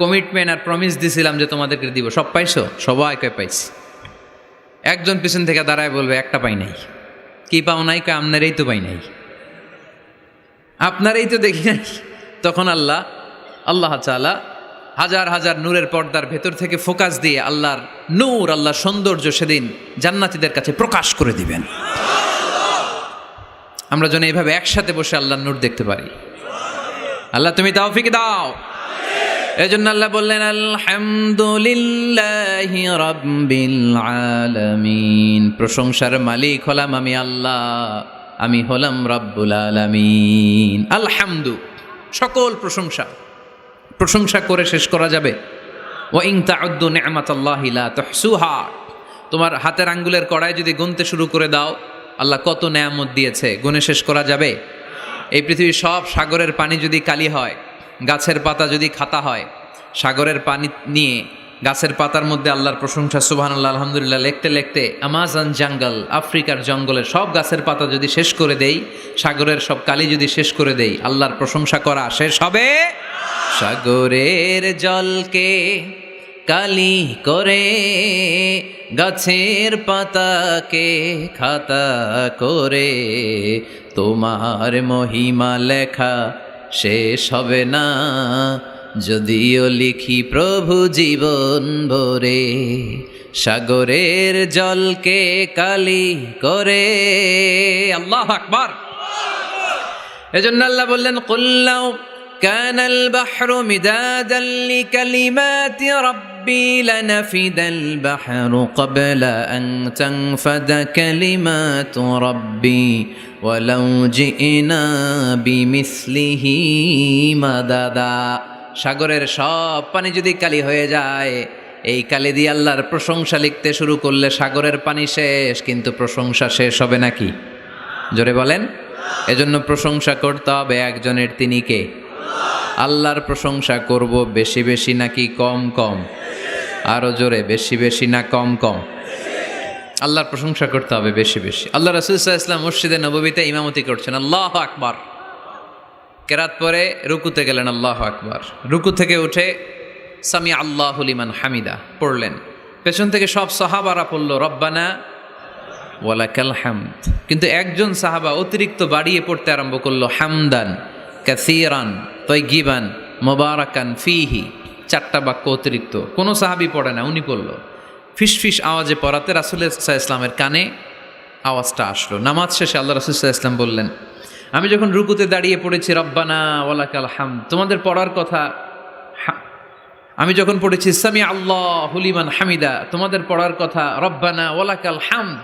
কমিটমেন্ট আর প্রমিস দিছিলাম যে তোমাদেরকে দিব, সব পাইছো? সবাইকে পাইছি। একজন পিছন থেকে দাঁড়ায় বলবে, একটা পাই নাই। কি পাও নাই? আপনারই তো পাই নাই, আপনারই তো দেখি নাই। তখন আল্লাহ তাআলা হাজার হাজার নূরের পর্দার ভেতর থেকে ফোকাস দিয়ে আল্লাহর নূর, আল্লাহর সৌন্দর্য সেদিন জান্নাতীদের কাছে প্রকাশ করে দিবেন। আমরা যেন এইভাবে একসাথে বসে আল্লাহর নূর দেখতে পারি। আল্লাহ তুমি তৌফিক দাও। এজন্য আল্লাহ বললেন, আলহামদুলিল্লাহি রাব্বিল আলামিন। প্রশংসার মালিক হলাম আমি আল্লাহ, আমি হলাম রব্বুল আলামিন। আলহামদু, সকল প্রশংসা। প্রশংসা করে শেষ করা যাবে? ওয়া ইন তাউদ্দু নি'মাতাল্লাহি লা তুহসুহা। তোমার হাতের আঙ্গুলের কড়ায় যদি গুনতে শুরু করে দাও আল্লাহ কত নেয়ামত দিয়েছে, গুনে শেষ করা যাবে? এই পৃথিবীর সব সাগরের পানি যদি কালি হয়, গাছের পাতা যদি খাতা হয়, সাগরের পানি নিয়ে গাছের পাতার মধ্যে আল্লাহর প্রশংসা সুবহানাল্লাহ আলহামদুলিল্লাহ লিখতে লিখতে আমাজন জঙ্গল, আফ্রিকার জঙ্গলের সব গাছের পাতা যদি শেষ করে দেই, সাগরের সব কালি যদি শেষ করে দেই, আল্লাহর প্রশংসা করা শেষ হবে? সাগরের জলকে কালি করে, গাছের পাতাকে খাতা করে, তোমার মহিমা লেখা শেষ হবে না, যদিও লিখি প্রভু জীবন ভরে। সাগরের জলকে কালি করে। আল্লাহু আকবার। এজন্য আল্লাহ বললেন, কুল্লাউ কানাল বাহরু মিদাদান লিকালিমাতি রাব্বি লানাফিদাল বাহরু ক্বাবলা আন তানফাদা কালিমাতু রাব্বি ওয়ালাউ জিনা বিমিসলিহি মাদাদা। সাগরের সব পানি যদি কালি হয়ে যায়, এই কালি দিয়ে আল্লাহর প্রশংসা লিখতে শুরু করলে সাগরের পানি শেষ, কিন্তু প্রশংসা শেষ হবে নাকি? জোরে বলেন। এজন্য প্রশংসা করতে হবে একজনের, তিনি কে? আল্লাহর প্রশংসা করব বেশি বেশি নাকি কম কম? আরো জোরে, বেশি বেশি না কম কম? আল্লাহর প্রশংসা করতে হবে বেশি বেশি। আল্লাহ রাসূল সাল্লাল্লাহু আলাইহি ওয়াসাল্লাম মসজিদে নববীতে ইমামতি করছেন, আল্লাহু আকবার। কেরাত পরে রুকুতে গেলেন, আল্লাহু আকবার। রুকু থেকে উঠে সামি আল্লাহু লিমান হামিদা পড়লেন। পেছন থেকে সব সাহাবারা পড়ল রব্বানা ওয়ালাকাল হামদ। কিন্তু একজন সাহাবা অতিরিক্ত বাড়িয়ে পড়তে আরম্ভ করলো, হামদান কাসীরান তাইয়িবান মুবারাকান ফীহি। 4টা বাক্য অতিরিক্ত। কোনো সাহাবী পড়ে না, উনি পড়ল। ফিসফিস আওয়াজে পড়াতে রাসূল সাল্লাল্লাহু আলাইহি ওয়াসাল্লামের কানে আওয়াজটা আসলো। নামাজ শেষে আল্লাহ রাসূল সাল্লাল্লাহু আলাইহি ওয়াসাল্লাম বললেন, আমি যখন রুকুতে দাঁড়িয়ে পড়েছি রব্বানা ওয়ালাকাল হামদ, তোমাদের পড়ার কথা, আমি যখন পড়েছি সামি আল্লাহু লিমান হামিদা, তোমাদের পড়ার কথা রব্বানা ওয়ালাকাল হামদ,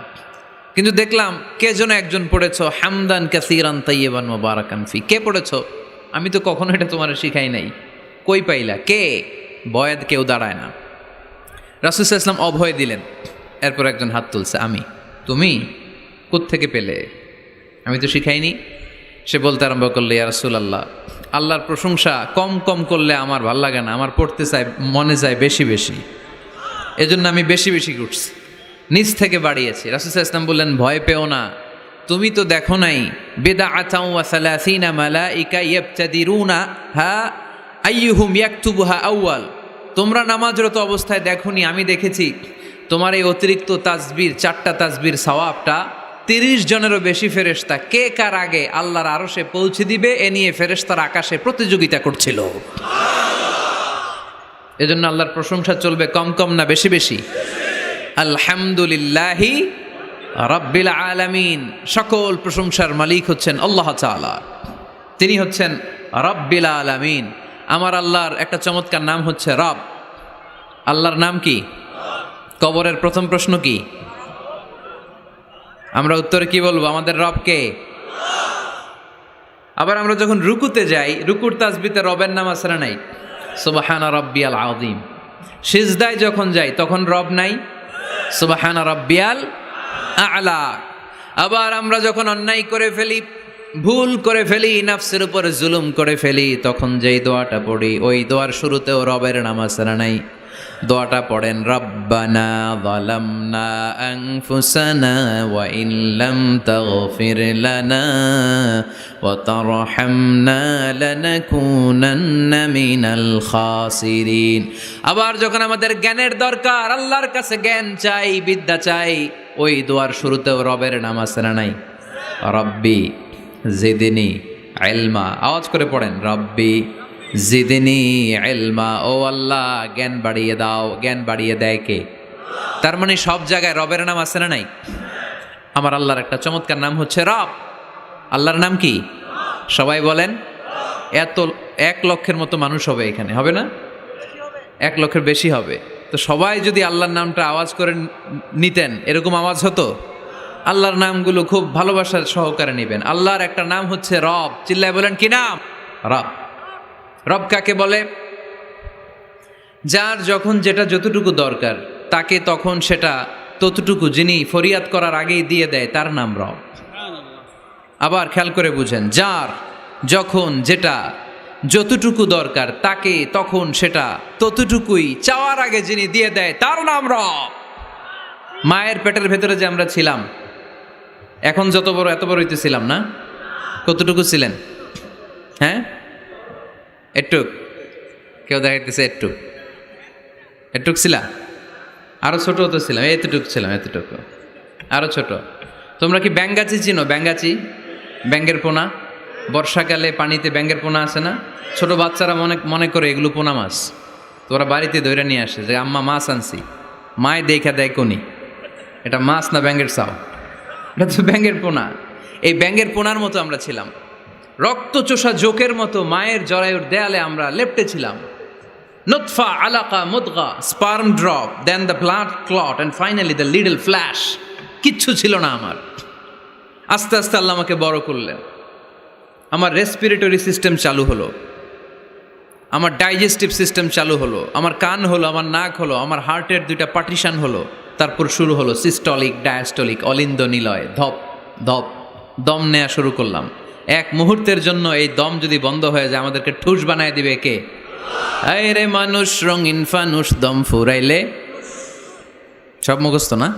কিন্তু দেখলাম কে যেন একজন পড়েছ হামদান কাসীরান তাইয়িবান মুবারাকান ফি। কে পড়েছ? আমি তো কখনো এটা তোমার শিখাই নাই। কই পাইলা? কে? বয়াদ কেউ দাঁড়ায় না। রাসূল সাল্লাল্লাহু আলাইহি ওয়াসাল্লাম অভয় দিলেন। এরপর একজন হাত তুলছে, আমি। তুমি কোত্থেকে পেলে? আমি তো শিখাইনি। সে বলতে আরম্ভ করলে, ইয়া রাসূলুল্লাহ, আল্লাহর প্রশংসা কম কম করলে আমার ভাল লাগে না, আমার পড়তে চাই, মনে যায় বেশি বেশি, এজন্য আমি বেশি বেশি করছি, নিজ থেকে বাড়িয়েছি। রাসূল সাল্লাল্লাহু আলাইহি ওয়াসাল্লাম বললেন, ভয় পেও না, তুমি তো দেখো নাই বিদআতাও ওয়া সালাসিনা মালাইকা ইয়াবতাদিরুনা হা আইয়ুহুম ইয়াকতুবুহা আউয়াল। তোমরা নামাজরত অবস্থায় দেখোনি, আমি দেখেছি তোমার এই অতিরিক্ত তাসবির, 4টা তাসবির সওয়াবটা 30 জনেরও বেশি ফেরেশতা কে কার আগে আল্লাহর আরশে পৌঁছে দিবে এ নিয়ে ফেরেশতারা আকাশে প্রতিযোগিতা করছিল। এজন্য আল্লাহর প্রশংসা চলবে কম কম না বেশি বেশি? আলহামদুলিল্লাহি রাব্বিল আলামিন, সকল প্রশংসার মালিক হচ্ছেন আল্লাহ তাআলা, তিনি হচ্ছেন রাব্বিল আলামিন। আমার আল্লাহর একটা চমৎকার নাম হচ্ছে রব। আল্লাহর নাম কি? কবরের প্রথম প্রশ্ন কি? আমরা উত্তরে কি বলবো? আমাদের রব কে? আবার আমরা যখন রুকুতে যাই, রুকুর তাসবিতে রবের নাম আছে না নাই? সুবহানা রাব্বিয়াল আযীম। সিজদায় যখন যাই তখন রব নাই? সুবহানা রাব্বিয়াল আ'লা। আবার আমরা যখন অন্যায় করে ফেলি, ভুল করে ফেলি, নাফসের উপরে জুলুম করে ফেলি, তখন যেই দোয়াটা পড়ি, ওই দোয়ার শুরুতেও রবের নাম আছে না নাই? দোয়াটা পড়েন, রব্বানা যালামনা আনফুসানা ওয়া ইন লাম তাগফির লানা ওয়া তারহামনা লানাকুনান্না মিনাল খাসিরিন। আবার যখন আমাদের জ্ঞানের দরকার, আল্লাহর কাছে জ্ঞান চাই, বিদ্যা চাই, ওই দোয়ার শুরুতেও রবের নাম আছে না নাই? রব্বি জিদনি ইলমা। আওয়াজ করে পড়েন, রব্বি জিদনি ইলমা। ও আল্লাহ, জ্ঞান বাড়িয়ে দাও। জ্ঞান বাড়িয়ে দেয় কে? তার মানে সব জায়গায় রবের নাম আছে না নাই? আমার আল্লাহর একটা চমৎকার নাম হচ্ছে রব। আল্লাহর নাম কি? সবাই বলেন। এত 1 লক্ষের মতো মানুষ হবে এখানে, হবে না? 1 লক্ষের বেশি হবে। তো সবাই যদি আল্লাহর নামটা আওয়াজ করে নিতেন, এরকম আওয়াজ হতো। আল্লাহর নামগুলো খুব ভালোবাসার সহকারে নেবেন। আল্লাহর একটা নাম হচ্ছে রব। চিল্লায় বলেন, কি নাম? রব। রব কাকে বলে? যার যখন যেটা যতটুকু দরকার, তাকে তখন সেটা ততটুকু, যিনি ফরিয়াদ করার আগেই দিয়ে দেয়, তার নাম রব। আবার খেয়াল করে বুঝেন, যার যখন যেটা যতটুকু দরকার, তাকে তখন সেটা ততটুকুই চাওয়ার আগে যিনি দিয়ে দেয়, তার নাম রব। মায়ের পেটের ভেতরে যে আমরা ছিলাম, এখন যত বড় এত বড় হইতেছিলাম না? কতটুকু ছিলেন? হ্যাঁ, একটু। কেউ দেখাইতেছে একটু, একটুক ছিলা? আরো ছোট হতে ছিলাম, এতটুকু ছিলাম, এতটুকু, আরো ছোট। তোমরা কি ব্যাঙ্গাচি চিনো? ব্যাঙ্গাচি, ব্যাঙ্গের পোনা। বর্ষাকালে পানিতে ব্যাঙ্গের পোনা আছে না? ছোট বাচ্চারা মনে করে এগুলো পোনা মাছ। তোরা বাড়িতে ধরে নিয়ে আসে যে আম্মা মাছ আনছি, মায় দেখা দেয় কোনি, এটা মাছ না ব্যাঙ্গের চাও? এটা তো ব্যাঙ্গের পোনা। এই ব্যাঙ্গের পোনার মতো আমরা ছিলাম, রক্তচোষা জোকের মতো মায়ের জরায়ুর দেয়ালে আমরা লেপ্টে ছিলাম। নুতফা, আলাকা, মুদগা, sperm drop, then the blood clot and finally the little flesh. কিচ্ছু ছিল না আমার। আস্তে আস্তে আল্লাহ আমাকে বড় করলেন। আমার রেসপিরেটরি সিস্টেম চালু হলো, আমার ডাইজেস্টিভ সিস্টেম চালু হলো, আমার কান হলো, আমার নাক হলো, আমার হার্টের 2টা পার্টিশন হলো। তারপর শুরু হলো সিস্টলিক, ডায়াস্টলিক, অলিন্দ নিলয়, ধপ ধপ দম নেওয়া শুরু করলাম। 1 মুহূর্তের জন্য এই দম যদি বন্ধ হয়ে যায়, আমাদেরকে ঠুস বানায় দিবে কে? আয় রে মানুষ রঙিন ফানুষ, দম ফুরাইলে। সব মুখস্থ না?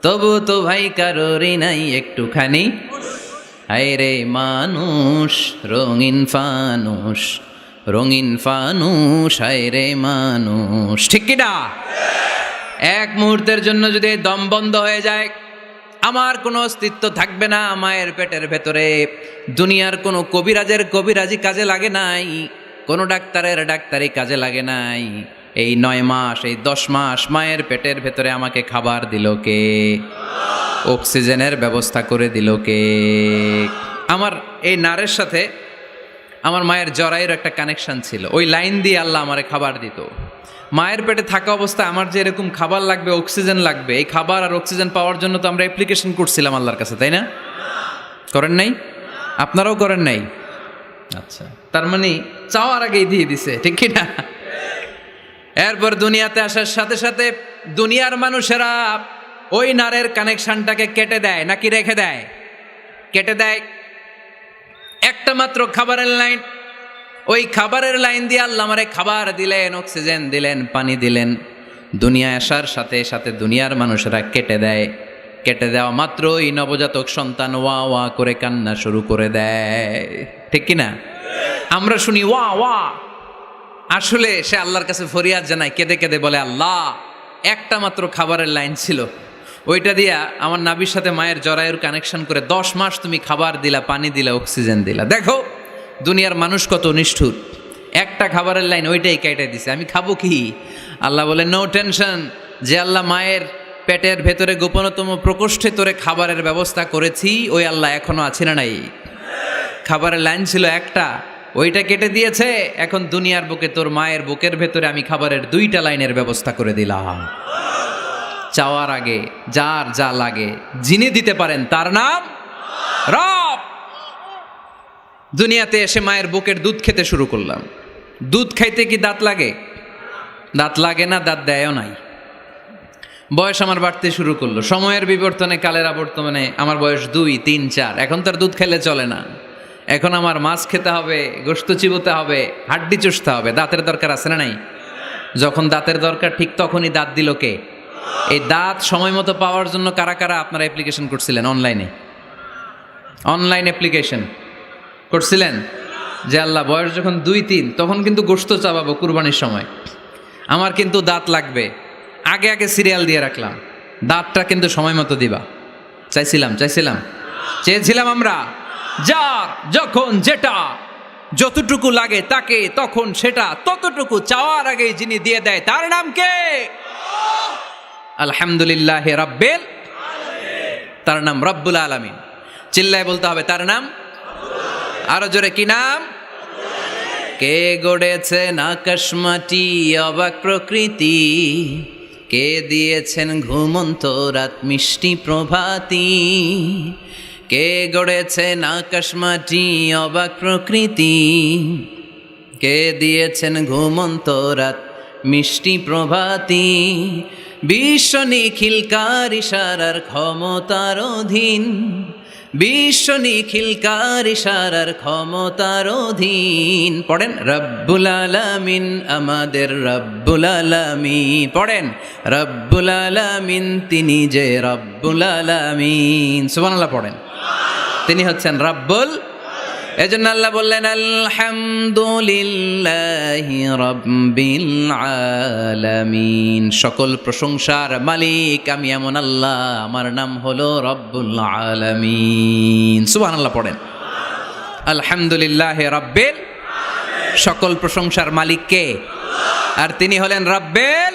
তবু তো ভাই কারোরই নাই একটুখানি। আয় রে মানুষ রঙিন ফানুষ, রঙিন ফানুষ, আয় রে মানুষ। ঠিক কি না? 1 মুহূর্তের জন্য যদি দম বন্ধ হয়ে যায়, আমার কোনো অস্তিত্ব থাকবে না মায়ের পেটের ভেতরে। দুনিয়ার কোনো কবিরাজের কবিরাজি কাজে লাগে নাই, কোনো ডাক্তারের ডাক্তারি কাজে লাগে নাই। এই 9 মাস, এই 10 মাস মায়ের পেটের ভেতরে আমাকে খাবার দিল কে? অক্সিজেনের ব্যবস্থা করে দিল কে? আমার এই নারের সাথে আমার মায়ের জরায়ুর একটা কানেকশন ছিল, ওই লাইন দিয়ে আল্লাহ আমারে খাবার দিত। মায়ের পেটে থাকা অবস্থায় আমার যে এরকম খাবার লাগবে, অক্সিজেন লাগবে, এই খাবার আর অক্সিজেন পাওয়ার জন্য তো আমরা অ্যাপ্লিকেশন করছিলাম আল্লাহর কাছে, তাই না? করেন নাই? আপনারাও করেন নাই? আচ্ছা, তার মানে চাওয়ার আগেই দিয়ে দিছে, ঠিক কি না? এরপর দুনিয়াতে আসার সাথে সাথে দুনিয়ার মানুষেরা ওই নারের কানেকশনটাকে কেটে দেয় নাকি রেখে দেয়? কেটে দেয়। একটা মাত্র খাবারের লাইন, ওই খাবারের লাইন দিয়ে আল্লাহ আমারে খাবার দিলেন, অক্সিজেন দিলেন, পানি দিলেন। দুনিয়ায় আসার সাথে সাথে দুনিয়ার মানুষেরা কেটে দেয়। কেটে দেওয়া মাত্রই নবজাতক সন্তান ওয়া ওয়া করে কান্না শুরু করে দেয়, ঠিক কিনা? আমরা শুনি ওয়া ওয়া, আসলে সে আল্লাহর কাছে ফরিয়াদ জানায়, কেঁদে কেঁদে বলে, আল্লাহ একটা মাত্র খাবারের লাইন ছিল, ওইটা দিয়া আমার নাভির সাথে মায়ের জরায়ুর কানেকশন করে 10 মাস তুমি খাবার দিলা, পানি দিলা, অক্সিজেন দিলা। দেখো দুনিয়ার মানুষ কত নিষ্ঠুর, একটা খাবারের লাইন ওইটাই কেটে দিছে, আমি খাবো কি? আল্লাহ বলে, নো টেনশন, যে আল্লাহ মায়ের পেটের ভেতরে গোপনতম প্রকোষ্ঠে তোরে খাবারের ব্যবস্থা করেছি, ওই আল্লাহ এখনো আছে না নাই? খাবারের লাইন ছিল একটা, ওইটা কেটে দিয়েছে। এখন দুনিয়ার বুকে তোর মায়ের বুকের ভেতরে আমি খাবারের 2টা লাইনের ব্যবস্থা করে দিলাম। চাওয়ার আগে যার যা লাগে যিনি দিতে পারেন তার নাম রব। দুনিয়াতে এসে মায়ের বুকের দুধ খেতে শুরু করলাম। দুধ খাইতে কি দাঁত লাগে? দাঁত লাগে না, দাঁত দেয়ও নাই। বয়স আমার বাড়তে শুরু করলো, সময়ের বিবর্তনে, কালের আবর্তমানে আমার বয়স 2, 3, 4। এখন তার দুধ খেলে চলে না। এখন আমার মাছ খেতে হবে, গোশত চিবোতে হবে, হাড্ডি চুষতে হবে। দাঁতের দরকার আছে না নাই? যখন দাঁতের দরকার ঠিক তখনই দাঁত দিল কে? এই দাঁত সময় মতো পাওয়ার জন্য কারা কারা আপনারা অ্যাপ্লিকেশন করছিলেন? অনলাইন অ্যাপ্লিকেশন করছিলেন যে আল্লাহ বয়স যখন 2, 3 তখন কিন্তু গোশত চাবাবো কুরবানির সময়, আমার কিন্তু দাঁত লাগবে। আগে আগে সিরিয়াল দিয়ে রাখলাম, দাঁতটা কিন্তু সময় মতো দিবা। চেয়েছিলাম আমরা। যার যখন যেটা যতটুকু লাগে তাকে তখন সেটা ততটুকু চাওয়ার আগে যিনি দিয়ে দেয় তার নাম কে? আলহামদুলিল্লাহ রাব্বিল আলামিন। তার নাম রব্বুল আলামিন। চিল্লায় বলতে হবে তার নাম। আরো জোরে, কি নাম? কে গড়েছেন আকাশ মাটি অবাক প্রকৃতি, কে দিয়েছেন ঘুমন্ত রাত মিষ্টি প্রভাতী, কে গড়েছেন আকাশ মাটি অবাক প্রকৃতি, কে দিয়েছেন ঘুমন্ত রাত মিষ্টি প্রভাতী, বিশ্ব নিখিলকার ইশারার ক্ষমতার অধীন, বিশ্ব নিখিলকার ইশারার ক্ষমতার অধীন। পড়েন রব্বুল আলামিন, আমাদের রব্বুল আলামিন। পড়েন রব্বুল আলামিন, তিনি যে রব্বুল আলামিন। সুবহানাল্লাহ পড়েন। তিনি হচ্ছেন রব্বুল। এজন্য আল্লাহ বললেন আলহামদুলিল্লাহি রাব্বিল আলামিন। সকল প্রশংসার মালিক আমি এমন আল্লাহ, আমার নাম হলো রব্বুল আলামিন। সুবহানাল্লাহ পড়েন। আলহামদুলিল্লাহি রাব্বিল, সকল প্রশংসার মালিক কে? আর তিনি হলেন রাব্বিল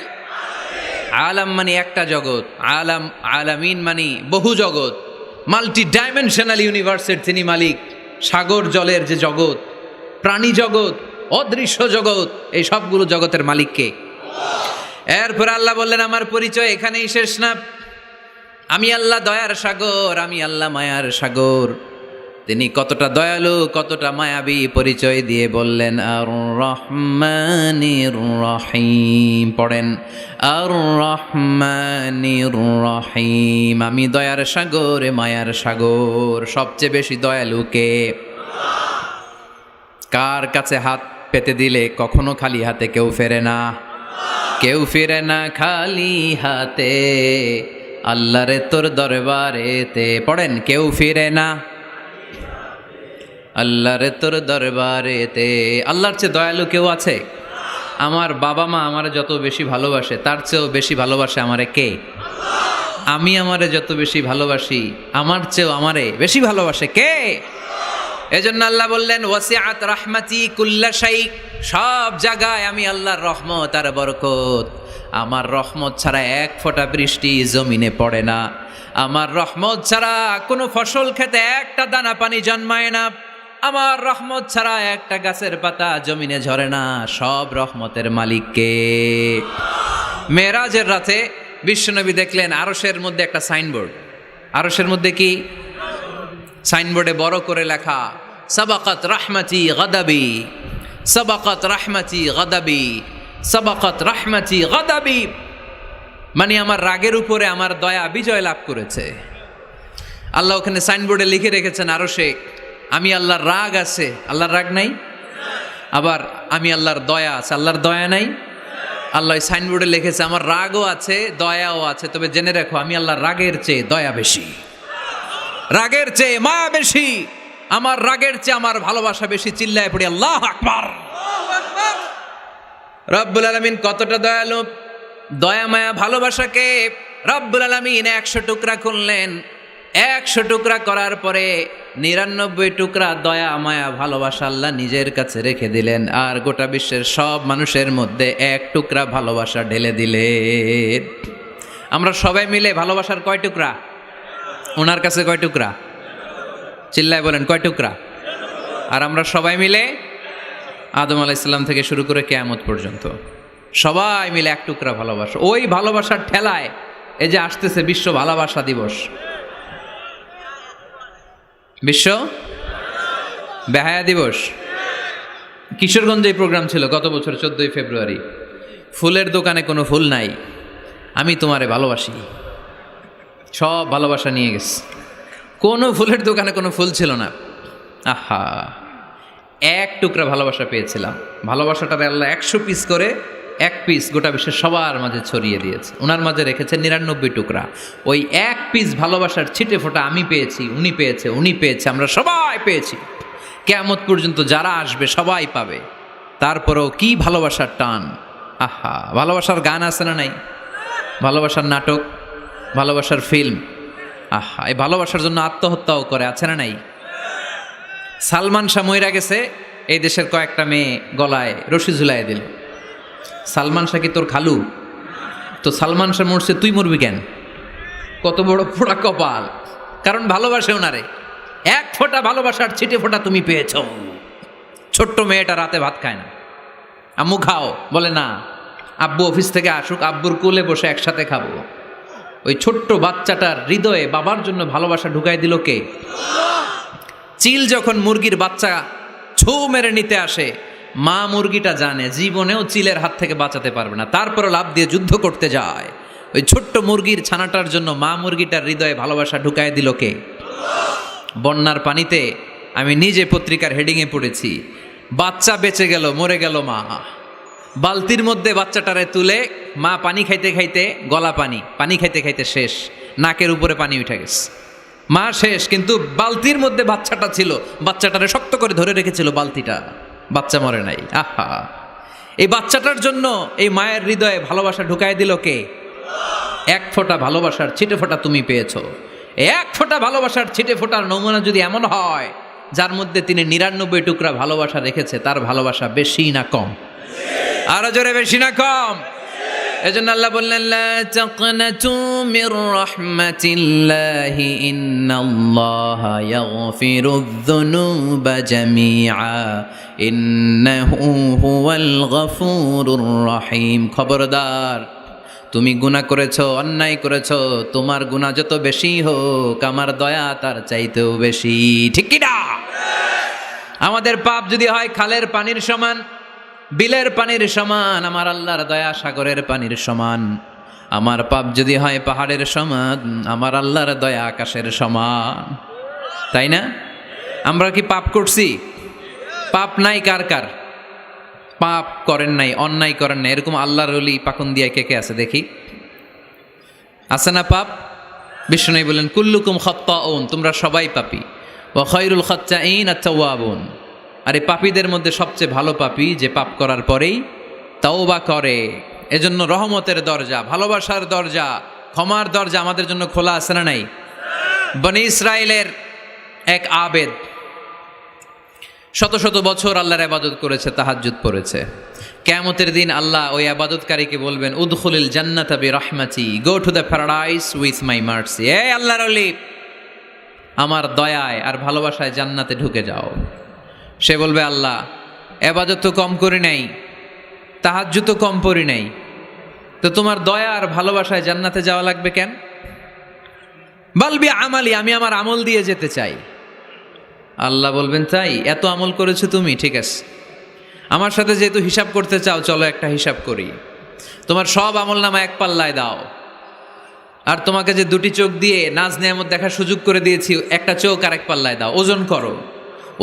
আলাম, মানে একটা জগৎ। আলাম, আলামিন মানে বহু জগৎ, মাল্টি ডাইমেনশনাল ইউনিভার্সের তিনি মালিক। সাগর জলের যে জগৎ, প্রাণী জগৎ, অদৃশ্য জগৎ, এই সবগুলো জগতের মালিককে। এরপর আল্লাহ বললেন আমার পরিচয় এখানেই শেষ না। আমি আল্লাহ দয়ার সাগর, আমি আল্লাহ মায়ার সাগর। তিনি কতটা দয়ালু, কতটা মায়াবী পরিচয় দিয়ে বললেন আর রহমানির রহিম। পড়েন আর রহমানির রহিম। আমি দয়ার সাগর, মায়ার সাগর। সবচেয়ে বেশি দয়ালু কে? কার কাছে হাত পেতে দিলে কখনো খালি হাতে কেউ ফেরে না, কেউ ফিরে না খালি হাতে। আল্লাহরে তোর দরবারেতে। পড়েন কেউ ফিরে না, আল্লাহরে তোর দরবারেতে। আল্লাহর চেয়ে দয়ালু কেউ আছে? আমার বাবা মা আমারে যত বেশি ভালোবাসে তার চেয়েও বেশি ভালোবাসে আমারে কে? আমি আমারে যত বেশি ভালোবাসি আমার চেয়েও আমারে বেশি ভালোবাসে কে? এজন্য আল্লাহ বললেন ওয়াসিআত রাহমাতি কুল্লা শাই। সব জায়গায় আমি আল্লাহর রহমত আর বরকত। আমার রহমত ছাড়া এক ফোঁটা বৃষ্টি জমিনে পড়ে না, আমার রহমত ছাড়া কোনো ফসল খেতে একটা দানা পানি জন্মায় না, আমার রহমত ছাড়া একটা গাছের পাতা জমিনে ঝরে না। সব রহমতের মালিককে। মেরাজের রাতে বিশ্বনবী দেখলেন আরশের মধ্যে একটা সাইনবোর্ড। আরশের মধ্যে কি? সাইনবোর্ডে বড় করে লেখা সাবাকাত রাহমাতি গাদাবি, সাবাকাত রাহমাতি গাদাবি, সাবাকাত রাহমাতি গাদাবি। মানে আমার রাগের উপরে আমার দয়া বিজয় লাভ করেছে। আল্লাহ ওখানে সাইনবোর্ডে লিখে রেখেছেন আরশে আমি আল্লাহর রাগ আছে, আল্লাহর রাগ নাই। আবার আমি আল্লাহর দয়া আছে, আল্লাহর দয়া নাই। আল্লাহ সাইনবোর্ডে লিখেছে আমার রাগও আছে দয়াও আছে, তবে জেনে রাখো আমি আল্লাহর রাগের চেয়ে দয়া বেশি, রাগের চেয়ে মায়া বেশি, আমার রাগের চেয়ে আমার ভালোবাসা বেশি। চিল্লায় পড়ি আল্লাহু আকবার। রব্বুল আলামিন কতটা দয়ালু, দয়া মায়া ভালোবাসাকে রব্বুল আলামিন 100 টুকরা করলেন। 100 টুকরা করার পরে 99 টুকরা দয়া মায়া ভালোবাসা আল্লাহ নিজের কাছে রেখে দিলেন, আর গোটা বিশ্বের সব মানুষের মধ্যে 1 টুকরা ভালোবাসা ঢেলে দিলেন। আমরা সবাই মিলে ভালোবাসার কয় টুকরা? ওনার কাছে কয় টুকরা? চিল্লায় বলেন কয় টুকরা? আর আমরা সবাই মিলে আদম আলাইহিস সালাম থেকে শুরু করে কিয়ামত পর্যন্ত সবাই মিলে 1 টুকরা ভালোবাসা। ওই ভালোবাসার ঠেলায় এই যে আসতেছে বিশ্ব ভালোবাসা দিবস, বিশ্ব বেহায়া দিবস। কিশোরগঞ্জে এই প্রোগ্রাম ছিল গত বছর 14ই ফেব্রুয়ারি। ফুলের দোকানে কোনো ফুল নাই, আমি তোমারে ভালোবাসি, সব ভালোবাসা নিয়ে গেছে। কোনো ফুলের দোকানে কোনো ফুল ছিল না। আহা, 1 টুকরা ভালোবাসা পেয়েছিলাম। ভালোবাসাটারে আল্লাহ 100 পিস করে 1 পিস গোটা বিশ্বের সবার মাঝে ছড়িয়ে দিয়েছে। ওনার মাঝে রেখেছে 99 টুকরা। ওই 1 পিস ভালোবাসার ছিটে ফোঁটা আমি পেয়েছি, উনি পেয়েছে, উনি পেয়েছে, আমরা সবাই পেয়েছি। কিয়ামত পর্যন্ত যারা আসবে সবাই পাবে। তারপরেও কি ভালোবাসার টান! আহা, ভালোবাসার গান আছে না নাই? ভালোবাসার নাটক, ভালোবাসার ফিল্ম। আহা, এই ভালোবাসার জন্য আত্মহত্যাও করে, আছে না নাই? সালমান শাহ মইরা গেছে, এই দেশের কয়েকটা মেয়ে গলায় রশি ঝুলাই দিল। সালমান শাহ কি তোর খালু? তো সালমান শাহ মরছে, তুই মরবি কেন? কত বড় পোড়া কপাল! কারণ ভালোবাসে ওনারে। 1 ফোঁটা ভালোবাসার ছিটে ফোঁটা তুমি পেয়েছ। ছোট্ট মেয়েটা রাতে ভাত খায় না, আম্মু খাও, বলে না। আব্বু অফিস থেকে আসুক, আব্বুর কোলে বসে একসাথে খাবো। ওই ছোট্ট বাচ্চাটার হৃদয়ে বাবার জন্য ভালোবাসা ঢুকাই দিল কে? চিল যখন মুরগির বাচ্চা ছৌ মেরে নিতে আসে, মা মুরগিটা জানে জীবনেও চিলের হাত থেকে বাঁচাতে পারবে না, তারপরও লাফ দিয়ে যুদ্ধ করতে যায়। ওই ছোট্ট মুরগির ছানাটার জন্য মা মুরগিটার হৃদয়ে ভালোবাসা ঢুকাই দিল কে? বন্যার পানিতে আমি নিজে পত্রিকার হেডিংয়ে পড়েছি, বাচ্চা বেঁচে গেল, মরে গেল মা। বালতির মধ্যে বাচ্চাটারে তুলে মা পানি খাইতে খাইতে, গলা পানি, পানি খাইতে খাইতে শেষ, নাকের উপরে পানি উঠে গেছে, মা শেষ। কিন্তু বালতির মধ্যে বাচ্চাটা ছিল, বাচ্চাটারে শক্ত করে ধরে রেখেছিল বালতিটা, বাচ্চা মরে নাই। আহা, এই বাচ্চাটার জন্য এই মায়ের হৃদয়ে ভালোবাসা ঢুকাই দিল কে? 1 ফোঁটা ভালোবাসার ছিটে ফোঁটা তুমি পেয়েছো। 1 ফোঁটা ভালোবাসার ছিটে ফোঁটার নমুনা যদি এমন হয়, যার মধ্যে তিনি 99 টুকরা ভালোবাসা রেখেছে, তার ভালোবাসা বেশি না কম? আরো জোরে, বেশি না কম? এজন্য আল্লাহ বললেন, লা তাকনাতু মির রাহমাতিল্লাহি ইন্নাল্লাহা ইয়াগফিরুয যুনুবা জামিআ ইন্নাহু হুয়াল গফুরুর রহিম। খবরদার, তুমি গুনাহ করেছো, অন্যায় করেছো, তোমার গুনাহ যত বেশি হোক, আমার দয়া তার চাইতেও বেশি। ঠিক কি না? আমাদের পাপ যদি হয় খালের পানির সমান, বিলের পানির সমান, আমার আল্লাহর দয়া সাগরের পানির সমান। আমার পাপ যদি হয় পাহাড়ের সমান, আমার আল্লাহর দয়া আকাশের সমান। তাই না? আমরা কি পাপ করছি? পাপ নাই কার কার? পাপ করেন নাই, অন্যায় করেন নাই, এরকম আল্লাহর ওলি পাকন্দিয়া কে কে আছে দেখি? আছে না পাপ? বিষ্ণু বলেন, কুল্লুকুম খাত্তাউন, তোমরা সবাই পাপী, ওয়া খায়রুল খাত্তাইন আত-তাওয়াবুন। আর এই পাপীদের মধ্যে সবচেয়ে ভালো পাপী যে পাপ করার পরেই তাওবা করে। এজন্য রহমতের দরজা, ভালোবাসার দরজা, ক্ষমার দরজা আমাদের জন্য খোলা আছে না নাই? বনি ইসরায়েলের এক আবেদ শত শত বছর আল্লাহর ইবাদত করেছে, তাহাজ্জুদ পড়েছে। কিয়ামতের দিন আল্লাহ ওই ইবাদতকারীকে বলবেন, উদখুলিল জান্নাতা বিরহমাতি, go to the paradise with my mercy. এই আল্লাহর ওলি, আমার দয়ায় আর ভালোবাসায় জান্নাতে ঢুকে যাও। সে বলবে, আল্লাহ ইবাদত তো কম করি নাই, তাহাজ্জুদ তো কম পড়ি নাই, তো তোমার দয়া আর ভালোবাসায় জান্নাতে যাওয়া লাগবে কেন? বলবি আমালি, আমি আমার আমল দিয়ে যেতে চাই। আল্লাহ বলবেন, তাই এত আমল করেছো তুমি, ঠিক আছে, আমার সাথে যেহেতু হিসাব করতে চাও, চলো একটা হিসাব করি। তোমার সব আমল নামা এক পাল্লায় দাও, আর তোমাকে যে 2টি চোখ দিয়ে নাজ নেয়ামত দেখার সুযোগ করে দিয়েছি, একটা চোখ আর এক পাল্লায় দাও, ওজন করো।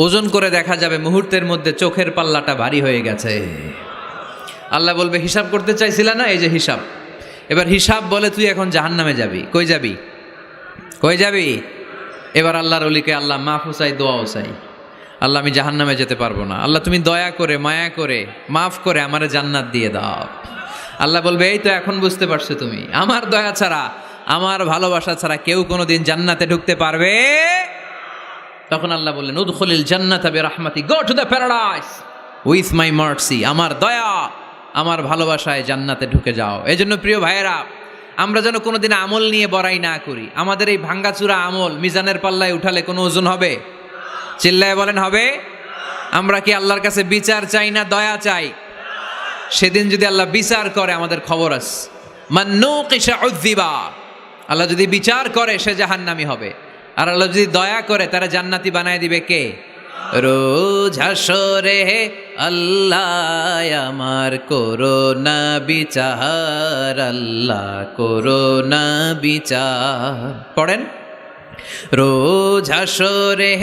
ওজন করে দেখা যাবে মুহূর্তের মধ্যে চোখের পাল্লাটা ভারী হয়ে গেছে। আল্লাহ বলবে, হিসাব করতে চাইছিলা না, এই যে হিসাব। এবার হিসাব বলে, তুই এখন জাহান্নামে যাবি। কই যাবি? কই যাবি? এবার আল্লাহর ওলিকে আল্লাহ মাফও চাই, দোয়াও চাই। আল্লাহ, আমি জাহান্নামে যেতে পারবো না, আল্লাহ তুমি দয়া করে, মায়া করে, মাফ করে আমারে জান্নাত দিয়ে দাও। আল্লাহ বলবে, এই তো এখন বুঝতে পারছো তুমি, আমার দয়া ছাড়া আমার ভালোবাসা ছাড়া কেউ কোনোদিন জান্নাতে ঢুকতে পারবে। তখন আল্লাহ বললেন উদখুলিল জান্নাতা বিরহমাতি, go to the paradise with my mercy, আমার দয়া আমার ভালোবাসায় জান্নাতে ঢুকে যাও। এজন্য প্রিয় ভাইয়েরা, আমরা যেন কোনোদিন আমল নিয়ে বড়াই না করি। আমাদের এই ভাঙ্গাচুরা আমল মিজানের পাল্লায় উঠালে কোনো ওজন হবে? চিল্লায় বলেন হবে? আমরা কি আল্লাহর কাছে বিচার চাই না দয়া চাই? সেদিন যদি আল্লাহ বিচার করে আমাদের খবর আছে, মান নুকিশা উযযিবা, আল্লাহ যদি বিচার করে সে জাহান্নামী হবে, আর আল্লাহ যদি দয়া করে তারা জান্নাতি বানায় দিবে কে? রোজ হাসরে আল্লাহ আমার করোনা বিচার, আল্লাহ করোনা বিচার। পড়েন, রোজ হাসরে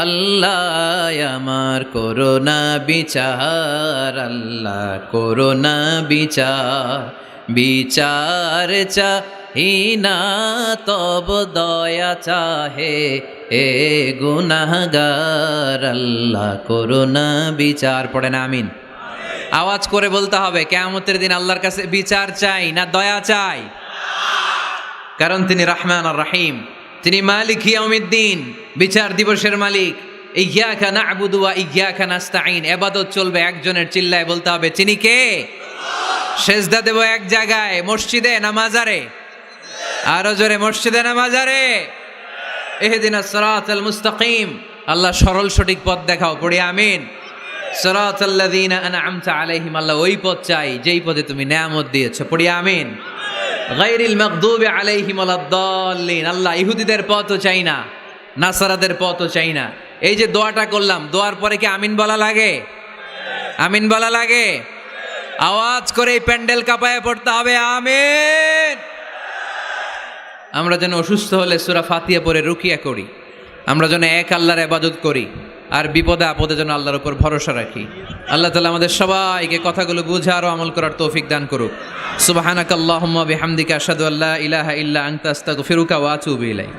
আল্লাহ আমার করোনা বিচার, আল্লাহ করোনা বিচার। বিচার চাহিনা তব দয়া চাহে এ গুনাহগার, আল্লাহ করোনা বিচার। পড়েন আমিন। আওয়াজ করে বলতে হবে, কিয়ামতের দিন আল্লাহর কাছে বিচার চাই না দয়া চাই? কারণ তিনি রহমান আর রহিম, তিনি মালিক ইয়াউমিদ্দিন, বিচার দিবসের মালিক। ইয়্যাকা না'বুদু ওয়া ইয়্যাকা নাস্তাঈন, ইবাদত চলবে একজনের, চিল্লায় বলতে হবে তিনি কে? সেজদা দেব এক জায়গায়, মসজিদে না মাজারে? আরো জোরে, মসজিদে না মাজারে? ইহদিনাস সিরাতাল মুস্তাকিম, আল্লাহ সরল সঠিক পথ দেখাও। পড়ি আমিন। সিরাতাল্লাযীনা আন'আমতা আলাইহিম, আল্লাহ ওই পথ চাই যেই পথে তুমি নেয়ামত দিয়েছো। পড়ি আমিন। গায়রিল মাগদুবি আলাইহিম ওয়ালাদ-দাল্লিন, আল্লাহ ইহুদিদের পথও চাই না, নাসারাদের পথও চাই না। এই যে দোয়াটা করলাম, দোয়ার পরে কি আমিন বলা লাগে? আমিন বলা লাগে? আওয়াজ করে এই প্যান্ডেল কাঁপায় পড়তে হবে আমিন। আমরা যেন অসুস্থ হলে সূরা ফাতিহা পড়ে রুকিয়া করি, আমরা যেন এক আল্লাহর ইবাদত করি, আর বিপদে আপদে যেন আল্লাহর উপর ভরসা রাখি। আল্লাহ তাআলা আমাদের সবাইকে কথাগুলো বুঝার ও আমল করার তৌফিক দান করুক। সুবহানাকাল্লাহুম্মা বিহামদিকা আশহাদু আল্লা ইলাহা ইল্লা আনতা আস্তাগফিরুকা ওয়া আতুবু ইলাইক।